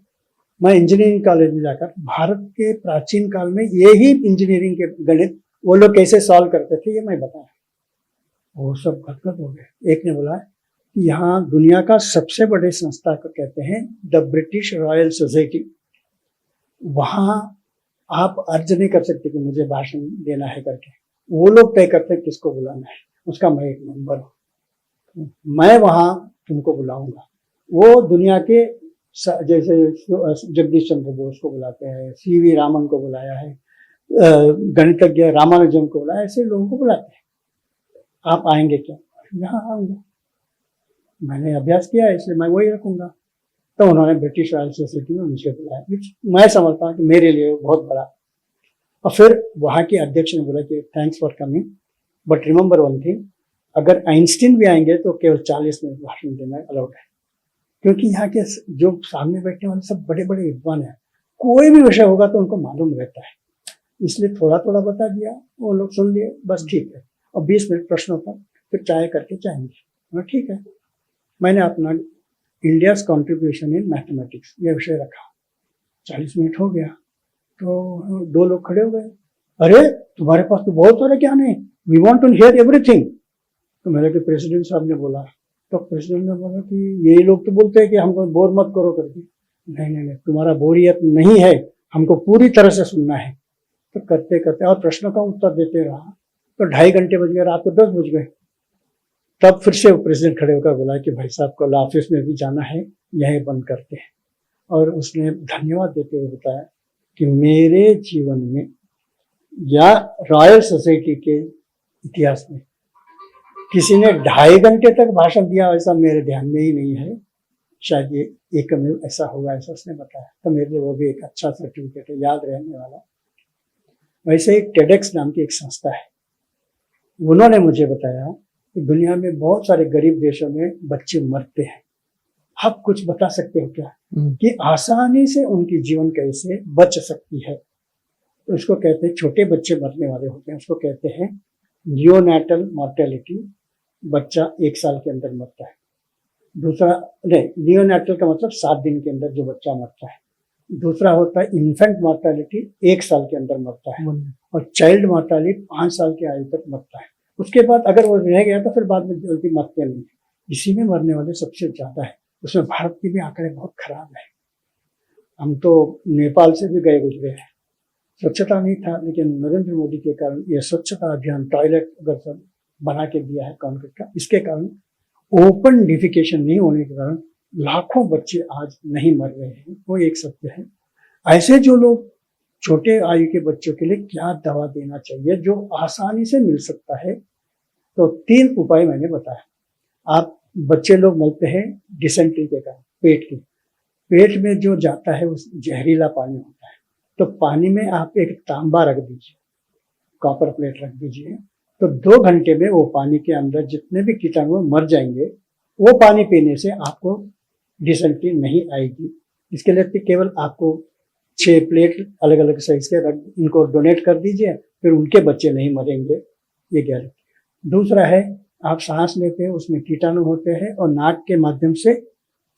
मैं इंजीनियरिंग कॉलेज में जाकर भारत के प्राचीन काल में यही इंजीनियरिंग के गणित वो लोग कैसे सॉल्व करते थे ये मैं बताया। वो सब गदगद हो गए। एक ने बोला कि यहाँ दुनिया का सबसे बड़े संस्था को कहते हैं द ब्रिटिश रॉयल सोसाइटी, वहाँ आप अर्ज नहीं कर सकते कि मुझे भाषण देना है करके, वो लोग तय करते हैं किसको बुलाना है, उसका मैं एक मेंबर हूँ, मैं वहाँ तुमको बुलाऊंगा। वो दुनिया के जैसे जगदीश चंद्र बोस को बुलाते हैं, सीवी रामन को बुलाया है, गणितज्ञ रामानुजन को बुलाया, ऐसे लोगों को बुलाते हैं। आप आएंगे क्या? यहाँ आऊंगा, मैंने अभ्यास किया है इसलिए मैं वही रखूंगा। तो उन्होंने ब्रिटिश रॉयल सोसाइटी में मुझे बुलाया, मैं समझता हूँ कि मेरे लिए बहुत बड़ा। और फिर वहाँ के अध्यक्ष ने बोला कि thanks for coming, but remember one thing, अगर आइंस्टीन भी आएंगे तो केवल 40 मिनट भाषण देना अलाउड है, क्योंकि यहाँ के जो सामने बैठने वाले सब बड़े बड़े विद्वान हैं, कोई भी विषय होगा तो उनको मालूम रहता है, इसलिए थोड़ा थोड़ा बता दिया, वो लोग सुन लिए, बस ठीक है। और 20 मिनट प्रश्नों का, फिर चाय करके जाएंगे। ठीक है, मैंने अपना इंडियाज कॉन्ट्रीब्यूशन इन मैथमेटिक्स ये विषय रखा। 40 मिनट हो गया तो 2 लोग खड़े हो गए, अरे तुम्हारे पास तो बहुत सारा ज्ञान है, we want to hear everything. तो मेरे के प्रेसिडेंट साहब ने बोला, तो प्रेसिडेंट ने बोला कि यही लोग तो बोलते हैं कि हमको बोर मत करो करके। नहीं, तुम्हारा बोरियत नहीं है, हमको पूरी तरह से सुनना है। तो करते करते और प्रश्नों का उत्तर देते रहा, तो 2.5 घंटे बज गए, रात को 10 बज गए। तब फिर से प्रेसिडेंट खड़े होकर बोला कि भाई साहब कल ऑफिस में भी जाना है, यहीं बंद करते हैं। और उसने धन्यवाद देते हुए बताया कि मेरे जीवन में या रॉयल सोसाइटी के इतिहास में किसी ने 2.5 घंटे तक भाषण दिया ऐसा मेरे ध्यान में ही नहीं है, शायद ये एकमेव ऐसा होगा, ऐसा उसने बताया। तो मेरे लिए वो भी एक अच्छा सर्टिफिकेट है, याद रहने वाला। वैसे एक टेडेक्स नाम की एक संस्था है, उन्होंने मुझे बताया कि दुनिया में बहुत सारे गरीब देशों में बच्चे मरते हैं, आप कुछ बता सकते हो क्या कि आसानी से उनकी जीवन कैसे बच सकती है? तो उसको कहते हैं, छोटे बच्चे मरने वाले होते हैं, उसको कहते हैं नियोनेटल मॉर्टेलिटी, बच्चा 1 साल के अंदर मरता है। दूसरा नहीं, नियोनेटल का मतलब 7 दिन के अंदर जो बच्चा मरता है। दूसरा होता है इन्फेंट मॉर्टेलिटी, 1 साल के अंदर मरता है। और चाइल्ड मॉर्टेलिटी 5 साल की आयु तक मरता है। उसके बाद अगर वो रह गया तो फिर बाद में जल्दी मरते नहीं। इसी में मरने वाले सबसे ज्यादा है। उसमें भारत के भी आंकड़े बहुत खराब है। हम तो नेपाल से भी गए गुजरे हैं, स्वच्छता नहीं था, लेकिन नरेंद्र मोदी के कारण ये स्वच्छता अभियान, टॉयलेट अगर सब बना के दिया है कंक्रीट का, इसके कारण ओपन डिफिकेशन नहीं होने के कारण लाखों बच्चे आज नहीं मर रहे हैं। वो एक सत्य है। ऐसे जो लोग छोटे आयु के बच्चों के लिए क्या दवा देना चाहिए जो आसानी से मिल सकता है, तो 3 उपाय मैंने बताया। आप बच्चे लोग मरते हैं डिसेंट्री के कारण, पेट में जो जाता है उस जहरीला पानी होता है, तो पानी में आप एक तांबा रख दीजिए, कॉपर प्लेट रख दीजिए, तो 2 घंटे में वो पानी के अंदर जितने भी कीटाणु मर जाएंगे। वो पानी पीने से आपको डिसेंट्री नहीं आएगी। इसके लिए केवल आपको 6 प्लेट अलग अलग साइज के इनको डोनेट कर दीजिए, फिर उनके बच्चे नहीं मरेंगे, ये गारंटी। दूसरा है, आप सांस लेते हैं उसमें कीटाणु होते हैं और नाक के माध्यम से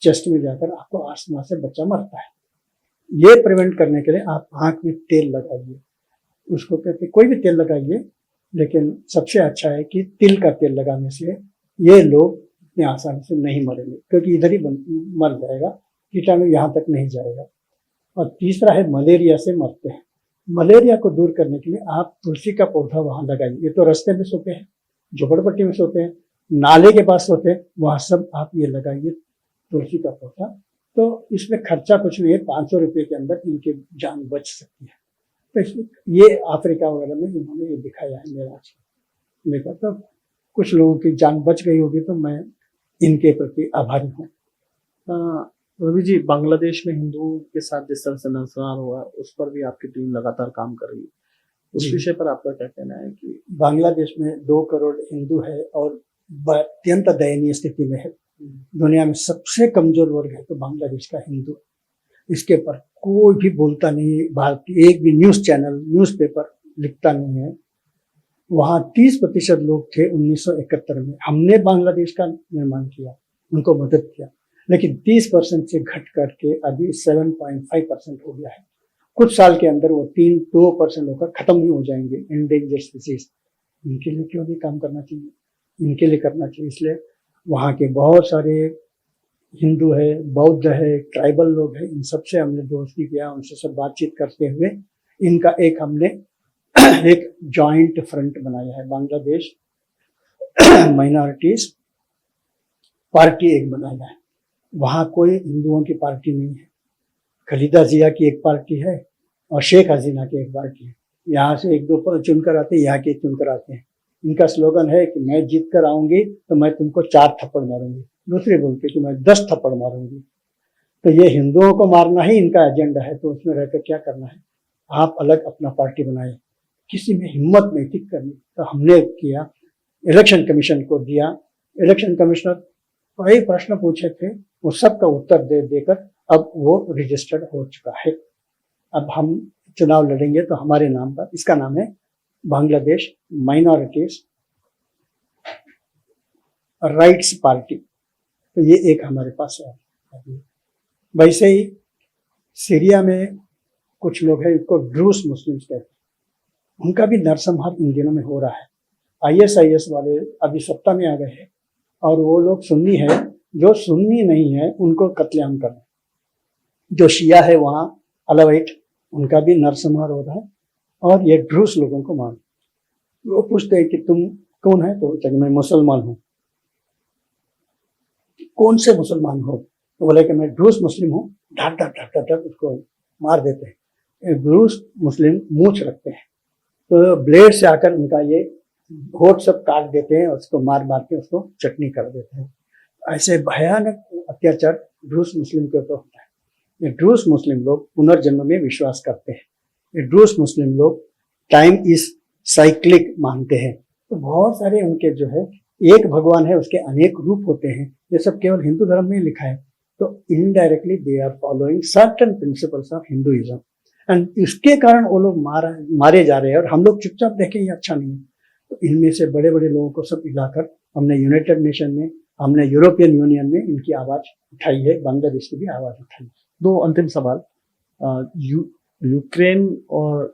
चेस्ट में जाकर आपको अस्थमा से बच्चा मरता है। ये प्रिवेंट करने के लिए आप आंख में तेल लगाइए, उसको कहते कोई भी तेल लगाइए, लेकिन सबसे अच्छा है कि तिल का तेल लगाने से ये लोग इतने आसानी से नहीं मरेंगे, क्योंकि इधर ही मर जाएगा, कीटाणु यहाँ तक नहीं जाएगा। और तीसरा है, मलेरिया से मरते हैं। मलेरिया को दूर करने के लिए आप तुलसी का पौधा वहां लगाइए। ये तो रास्ते में सोते हैं, झोपड़पट्टी में सोते हैं, नाले के पास सोते हैं, वहां सब आप ये लगाइए तुलसी का पौधा। तो इसमें खर्चा कुछ नहीं है, 500 रुपये के अंदर इनकी जान बच सकती है। तो इसमें ये अफ्रीका वगैरह में इन्होंने ये दिखाया है। मेरा तो कुछ लोगों की जान बच गई होगी, तो मैं इनके प्रति आभारी हूँ। रवि जी, बांग्लादेश में हिंदुओं के साथ जिस तरह से नरसंहार हुआ, उस पर भी आपकी टीम लगातार काम कर रही है, उस विषय पर आपका क्या कहना है? कि बांग्लादेश में 2 करोड़ हिंदू है और अत्यंत दयनीय स्थिति में है। दुनिया में सबसे कमजोर वर्ग है तो बांग्लादेश का हिंदू। इसके पर कोई भी बोलता नहीं है, भारत की एक भी न्यूज चैनल, न्यूज़पेपर लिखता नहीं है। वहाँ 30% लोग थे 1971 में। हमने बांग्लादेश का निर्माण किया, उनको मदद किया। लेकिन 30% से घट करके अभी 7.5% हो गया है। कुछ साल के अंदर वो 2% होकर खत्म ही हो जाएंगे इंडेंजर स्पीसीज। इनके लिए क्यों नहीं काम करना चाहिए? इनके लिए करना चाहिए। इसलिए वहाँ के बहुत सारे हिंदू है, बौद्ध है, ट्राइबल लोग हैं, इन सबसे हमने दोस्ती किया, उनसे सब बातचीत करते हुए इनका एक हमने एक जॉइंट फ्रंट बनाया है। बांग्लादेश माइनॉरिटीज पार्टी एक बनाया है। वहाँ कोई हिंदुओं की पार्टी नहीं है। खलीदा जिया की एक पार्टी है और शेख हसीना की एक पार्टी है। यहाँ से एक दो चुनकर आते हैं, यहाँ के चुनकर आते हैं। इनका स्लोगन है कि मैं जीत कर आऊंगी तो मैं तुमको 4 थप्पड़ मारूंगी, दूसरे बोलते कि मैं 10 थप्पड़ मारूंगी। तो ये हिंदुओं को मारना ही इनका एजेंडा है। तो उसमें रहकर क्या करना है? आप अलग अपना पार्टी बनाए। किसी में हिम्मत नहीं थी करनी, तो हमने किया, इलेक्शन कमीशन को दिया। इलेक्शन कमिश्नर कई प्रश्न पूछे थे, वो सबका उत्तर देकर अब वो रजिस्टर्ड हो चुका है। अब हम चुनाव लड़ेंगे तो हमारे नाम पर, इसका नाम है बांग्लादेश माइनॉरिटीज राइट्स पार्टी। तो ये एक हमारे पास है। वैसे ही सीरिया में कुछ लोग हैं, इनको ड्रूस मुस्लिम्स कहते हैं, उनका भी नरसंहार इन दिनों में हो रहा है। ISIS वाले अभी सत्ता में आ गए हैं और वो लोग सुन्नी है, जो सुन्नी नहीं है उनको कत्लेआम कर रहे हैं। जो शिया है वहाँ अलावाइट, उनका भी नरसंहार हो रहा है। और ये ड्रूस लोगों को मार, वो पूछते हैं कि तुम कौन है? तो मैं मुसलमान हूँ। कौन से मुसलमान हो? तो बोले कि मैं ड्रूस मुस्लिम हूँ। ढक ढक ढक ढक ढक उसको मार देते हैं। ड्रूस मुस्लिम मूंछ रखते हैं, तो ब्लेड से आकर उनका ये होठ सब काट देते हैं और उसको मार मार के उसको चटनी कर देते हैं। ऐसे भयानक अत्याचार ड्रूस मुस्लिम के ऊपर होता है। ये ड्रूस मुस्लिम लोग पुनर्जन्म में विश्वास करते हैं। ये ड्रूस मुस्लिम लोग टाइम इज साइक्लिक मानते हैं। तो बहुत सारे उनके जो है, एक भगवान है, उसके अनेक रूप होते हैं। ये सब केवल हिंदू धर्म में लिखा है। तो indirectly they are following certain principles of Hinduism, and इसके कारण वो लोग मारे जा रहे हैं और हम लोग चुपचाप देखें, ये अच्छा नहीं है। तो इनमें से बड़े बड़े लोगों को सब मिलाकर हमने यूनाइटेड नेशन में, हमने यूरोपियन यूनियन में इनकी आवाज उठाई है, बांग्लादेश की भी आवाज उठाई है। 2 अंतिम सवाल। यूक्रेन और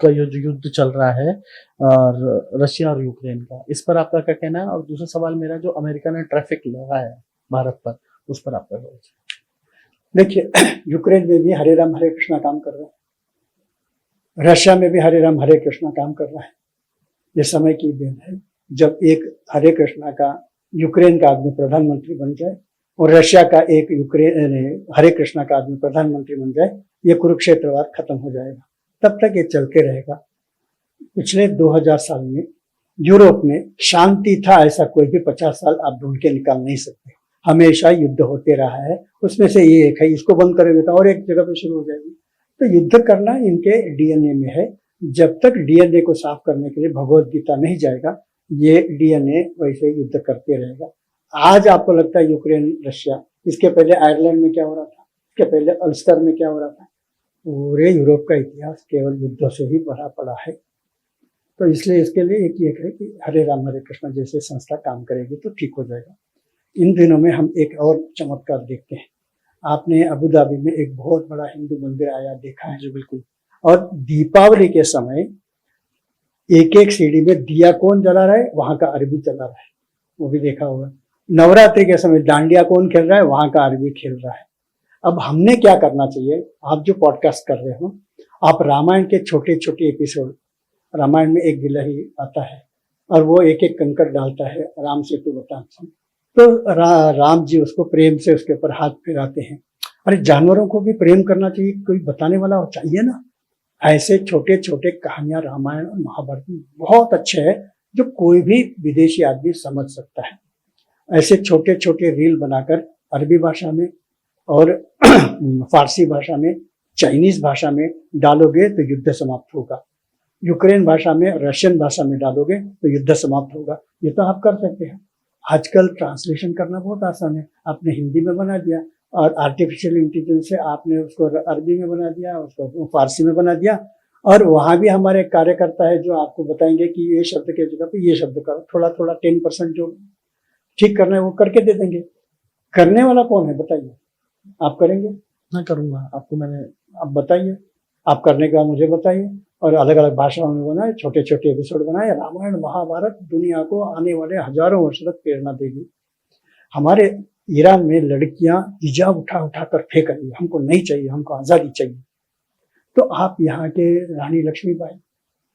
का जो युद्ध चल रहा है और रशिया और यूक्रेन का, इस पर आपका क्या कहना है? और दूसरा सवाल मेरा, जो अमेरिका ने ट्रैफिक लगाया है भारत पर, उस पर आपका क्या? देखिए, यूक्रेन में भी हरे राम हरे कृष्णा काम कर रहा है, रशिया में भी हरे राम हरे कृष्णा काम कर रहा है। ये समय की देन है, जब एक हरे कृष्णा का यूक्रेन का आदमी प्रधानमंत्री बन जाए और रशिया का एक यूक्रेन हरे कृष्णा का आदमी प्रधानमंत्री बन जाए, ये कुरुक्षेत्र वार खत्म हो जाएगा। तब तक ये चलते रहेगा। पिछले 2000 साल में यूरोप में शांति था, ऐसा कोई भी 50 साल आप ढूंढ के निकाल नहीं सकते। हमेशा युद्ध होते रहा है। उसमें से ये एक है, इसको बंद करेंगे तो और एक जगह पे शुरू हो जाएगी। तो युद्ध करना इनके DNA में है। जब तक DNA को साफ करने के लिए भगवत गीता नहीं जाएगा, ये DNA वैसे युद्ध करते रहेगा। आज आपको लगता है यूक्रेन रशिया, इसके पहले आयरलैंड में क्या हो रहा था, इसके पहले अल्स्टर में क्या हो रहा था? पूरे यूरोप का इतिहास केवल युद्धों से ही भरा पड़ा है। तो इसलिए इसके लिए एक है कि हरे राम हरे कृष्ण जैसे संस्था काम करेगी तो ठीक हो जाएगा। इन दिनों में हम एक और चमत्कार देखते हैं। आपने अबू धाबी में एक बहुत बड़ा हिंदू मंदिर आया देखा है? जी बिल्कुल। और दीपावली के समय एक एक सीढ़ी में दिया कौन जला रहा है? वहां का अरबी चला रहा है, वो भी देखा होगा। नवरात्रि के समय डांडिया कौन खेल रहा है? वहां का अरबी खेल रहा है। अब हमने क्या करना चाहिए? आप जो पॉडकास्ट कर रहे हो, आप रामायण के छोटे छोटे एपिसोड, रामायण में एक गिलहरी आता है और वो एक एक कंकड़ डालता है, राम से तू बता। तो राम जी उसको प्रेम से उसके ऊपर हाथ फिराते हैं। अरे जानवरों को भी प्रेम करना चाहिए, कोई बताने वाला चाहिए ना। ऐसे छोटे छोटे कहानियां रामायण और महाभारत में बहुत अच्छे हैं, जो कोई भी विदेशी आदमी समझ सकता है। ऐसे छोटे छोटे रील बनाकर अरबी भाषा में और फारसी भाषा में, चाइनीज भाषा में डालोगे तो युद्ध समाप्त होगा। यूक्रेन भाषा में, रशियन भाषा में डालोगे तो युद्ध समाप्त होगा। ये तो आप कर सकते हैं। आजकल ट्रांसलेशन करना बहुत आसान है। आपने हिंदी में बना दिया और आर्टिफिशियल इंटेलिजेंस से आपने उसको अरबी में बना दिया, उसको फारसी में बना दिया, और वहां भी हमारे कार्यकर्ता है जो आपको बताएंगे कि ये शब्द के जगह पे ये शब्द करो, थोड़ा थोड़ा 10% जो ठीक करना है वो करके दे देंगे। करने वाला कौन है बताइए? आप करेंगे? मैं करूंगा, आपको मैंने आप बताइए, आप करने के बाद मुझे बताइए। और अलग अलग भाषाओं में बनाए, छोटे छोटे एपिसोड बनाए। रामायण महाभारत दुनिया को आने वाले हजारों वर्ष तक प्रेरणा देगी। हमारे ईरान में लड़कियां हिजाब उठा उठा कर फेंक रही है, हमको नहीं चाहिए, हमको आज़ादी चाहिए। तो आप यहाँ के रानी लक्ष्मीबाई,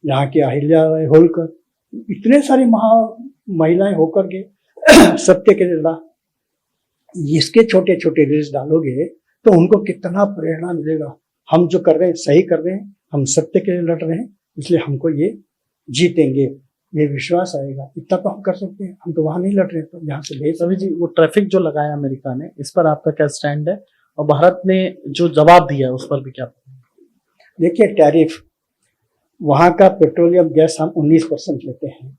यहाँ के अहिल्याबाई होलकर, इतने सारी महिलाएं होकर के सत्य के लिए लड़ा। इसके छोटे छोटे रील्स डालोगे तो उनको कितना प्रेरणा मिलेगा। हम जो कर रहे हैं सही कर रहे हैं, हम सत्य के लिए लड़ रहे हैं, इसलिए हमको ये जीतेंगे, ये विश्वास आएगा। इतना तो हम कर सकते हैं, हम तो वहां नहीं लड़ रहे, तो यहाँ से भेज। रवि जी, वो ट्रैफिक जो लगाया अमेरिका ने, इस पर आपका क्या स्टैंड है, और भारत ने जो जवाब दिया उस पर भी क्या? देखिए, टैरिफ, वहां का पेट्रोलियम गैस हम 19% लेते हैं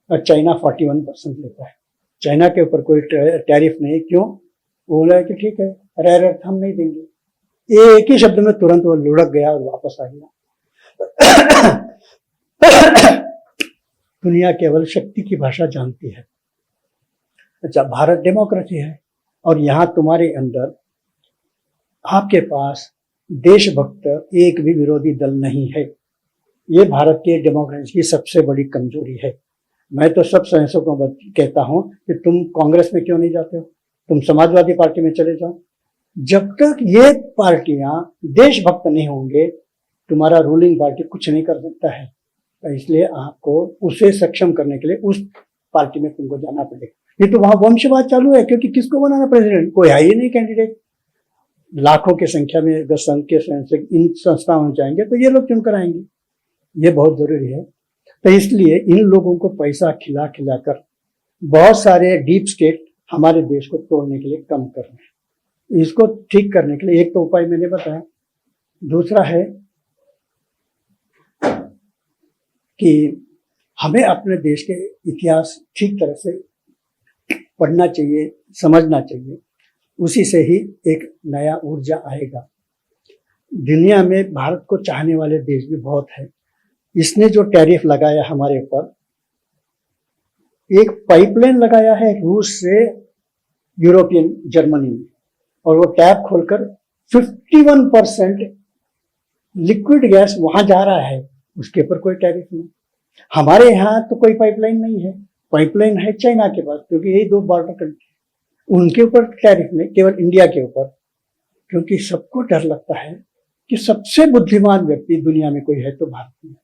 और चाइना 41% लेता है। चाइना के ऊपर कोई टैरिफ नहीं। क्यों? वो बोला है कि ठीक है, रेयर अर्थ हम नहीं देंगे। एक ही शब्द में तुरंत वो लुढ़क गया और वापस आ गया। दुनिया केवल शक्ति की भाषा जानती है। अच्छा, भारत डेमोक्रेसी है और यहां तुम्हारे अंदर आपके पास देशभक्त एक भी विरोधी दल नहीं है। ये भारत के डेमोक्रेसी की सबसे बड़ी कमजोरी है। मैं तो सब संसदों को कहता हूं कि तुम कांग्रेस में क्यों नहीं जाते हो, तुम समाजवादी पार्टी में चले जाओ। जब तक ये पार्टियां देशभक्त नहीं होंगे, तुम्हारा रूलिंग पार्टी कुछ नहीं कर सकता है। तो इसलिए आपको उसे सक्षम करने के लिए उस पार्टी में तुमको जाना पड़ेगा। ये तो वहां वंशवाद चालू है, क्योंकि किसको बनाना प्रेसिडेंट, कोई है ही नहीं कैंडिडेट। लाखों की संख्या में अगर संघ के स्वयंसेवक इन संस्थाओं में जाएंगे तो ये लोग चुनकर आएंगे। ये बहुत जरूरी है। तो इसलिए इन लोगों को पैसा खिला खिलाकर बहुत सारे डीप स्टेट हमारे देश को तोड़ने के लिए कम कर रहे हैं। इसको ठीक करने के लिए एक तो उपाय मैंने बताया, दूसरा है कि हमें अपने देश के इतिहास ठीक तरह से पढ़ना चाहिए, समझना चाहिए। उसी से ही एक नया ऊर्जा आएगा। दुनिया में भारत को चाहने वाले देश भी बहुत है। इसने जो टैरिफ लगाया हमारे ऊपर, एक पाइपलाइन लगाया है रूस से यूरोपियन जर्मनी में, और वो टैप खोलकर 51% लिक्विड गैस वहां जा रहा है, उसके ऊपर कोई टैरिफ नहीं। हमारे यहाँ तो कोई पाइपलाइन नहीं है, पाइपलाइन है चाइना के पास, क्योंकि यही दो बॉर्डर कंट्री, उनके ऊपर टैरिफ नहीं, केवल इंडिया के ऊपर। क्योंकि सबको डर लगता है कि सबसे बुद्धिमान व्यक्ति दुनिया में कोई है तो भारत में।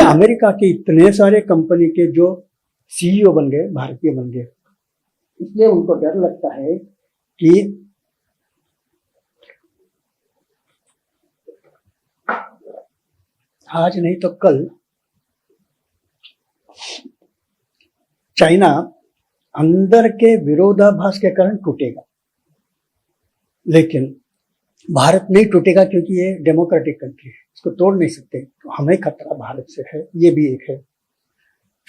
अमेरिका के इतने सारे कंपनी के जो सीईओ बन गए भारतीय बन गए, इसलिए उनको डर लगता है कि आज नहीं तो कल चाइना अंदर के विरोधाभास के कारण टूटेगा, लेकिन भारत नहीं टूटेगा, क्योंकि ये डेमोक्रेटिक कंट्री है, इसको तोड़ नहीं सकते। तो हमें खतरा भारत से है, ये भी एक है।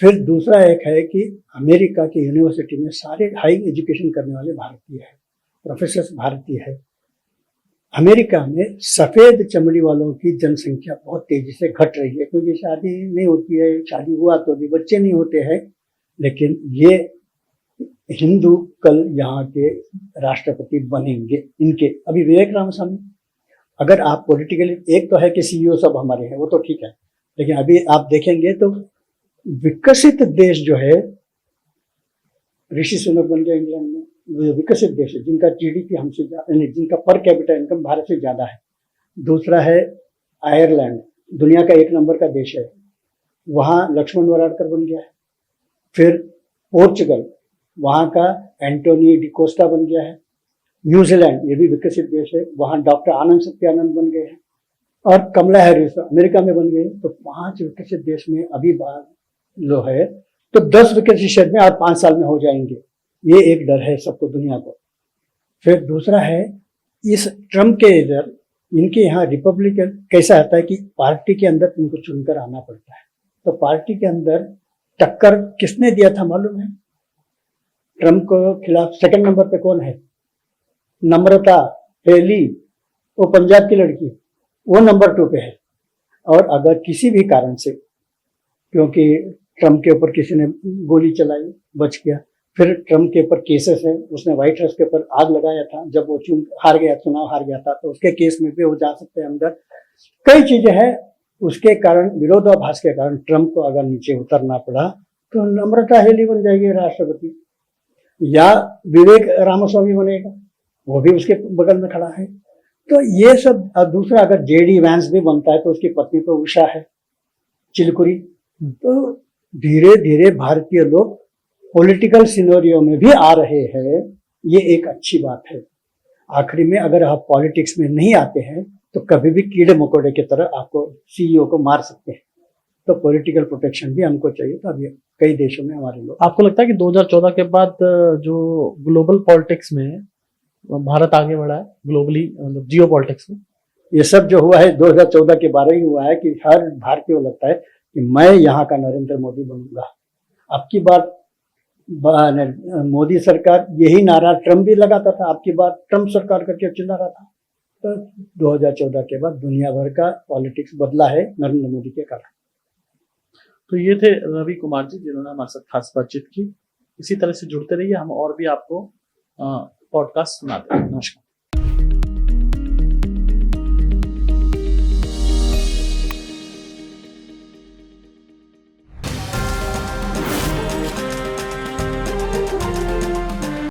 फिर दूसरा एक है कि अमेरिका की यूनिवर्सिटी में सारे हाई एजुकेशन करने वाले भारतीय हैं, प्रोफेसर्स भारतीय है। अमेरिका में सफेद चमड़ी वालों की जनसंख्या बहुत तेजी से घट रही है, क्योंकि शादी नहीं होती है, शादी हुआ तो भी बच्चे नहीं होते हैं। लेकिन ये हिंदू कल यहाँ के राष्ट्रपति बनेंगे। इनके अभी विवेक रामस्वामी, अगर आप पॉलिटिकली, एक तो है कि सीईओ सब हमारे हैं, वो तो ठीक है, लेकिन अभी आप देखेंगे तो विकसित देश जो है, ऋषि सुनक बन गया इंग्लैंड में, विकसित देश है जिनका जीडीपी हमसे ज्यादा, जिनका पर कैपिटा इनकम भारत से ज्यादा है। दूसरा है आयरलैंड, दुनिया का 1 नंबर का देश है, वहाँ लक्ष्मण वराडकर बन गया है। फिर पोर्चुगल, वहाँ का एंटोनी डिकोस्टा बन गया है। न्यूजीलैंड, ये भी विकसित देश है, वहाँ डॉक्टर आनंद सत्यानंद बन गए हैं। और कमला हैरिस अमेरिका में बन गए। तो 5 विकसित देश में अभी बात लो है, तो 10 विकसित देश में और 5 साल में हो जाएंगे। ये एक डर है सबको, दुनिया को। फिर दूसरा है, इस ट्रम्प के इधर, इनके यहाँ रिपब्लिकन कैसा आता है कि पार्टी के अंदर तुमको चुनकर आना पड़ता है। तो पार्टी के अंदर टक्कर किसने दिया था मालूम है? ट्रम्प को खिलाफ सेकंड नंबर पे कौन है? नम्रता हेली, वो पंजाब की लड़की, वो नंबर 2 पे है। और अगर किसी भी कारण से, क्योंकि ट्रम्प के ऊपर किसी ने गोली चलाई, बच गया, फिर ट्रम्प के ऊपर केसेस है, उसने व्हाइट हाउस के ऊपर आग लगाया था जब वो चुनाव हार गया था, तो उसके केस में भी वो जा सकते हैं अंदर। कई चीजें हैं, उसके कारण विरोधाभास के कारण ट्रम्प को अगर नीचे उतरना पड़ा तो अमृता हेली बन जाएगी राष्ट्रपति, या विवेक रामास्वामी बनेगा, वो भी उसके बगल में खड़ा है। तो ये सब। दूसरा, अगर जेडी वैंस भी बनता है तो उसकी पत्नी तो उषा है चिलकुरी। तो धीरे धीरे भारतीय लोग पॉलिटिकल सिनेरियो में भी आ रहे हैं, ये एक अच्छी बात है। आखिरी में अगर आप पॉलिटिक्स में नहीं आते हैं तो कभी भी कीड़े मकोड़े की तरह आपको सीईओ को मार सकते हैं। तो पॉलिटिकल प्रोटेक्शन भी हमको चाहिए। तो अभी कई देशों में हमारे लोग। आपको लगता है कि 2014 के बाद जो ग्लोबल पॉलिटिक्स में भारत आगे बढ़ा है, ग्लोबली मतलब जियो पॉलिटिक्स में, ये सब जो हुआ है 2014 के बारे ही हुआ है कि हर भारतीय को लगता है कि मैं यहाँ का नरेंद्र मोदी बनूंगा। अब की बार मोदी सरकार, यही नारा ट्रम्प भी लगाता था, अब की बार ट्रम्प सरकार करके चिल्ला रहा था। तो 2014 के बाद दुनिया भर का पॉलिटिक्स बदला है नरेंद्र मोदी के कारण। तो ये थे रवि कुमार जी, जिन्होंने हमारे साथ खास बातचीत की। इसी तरह से जुड़ते रहिए, हम और भी आपको पॉडकास्ट सुनाते हैं। नमस्कार।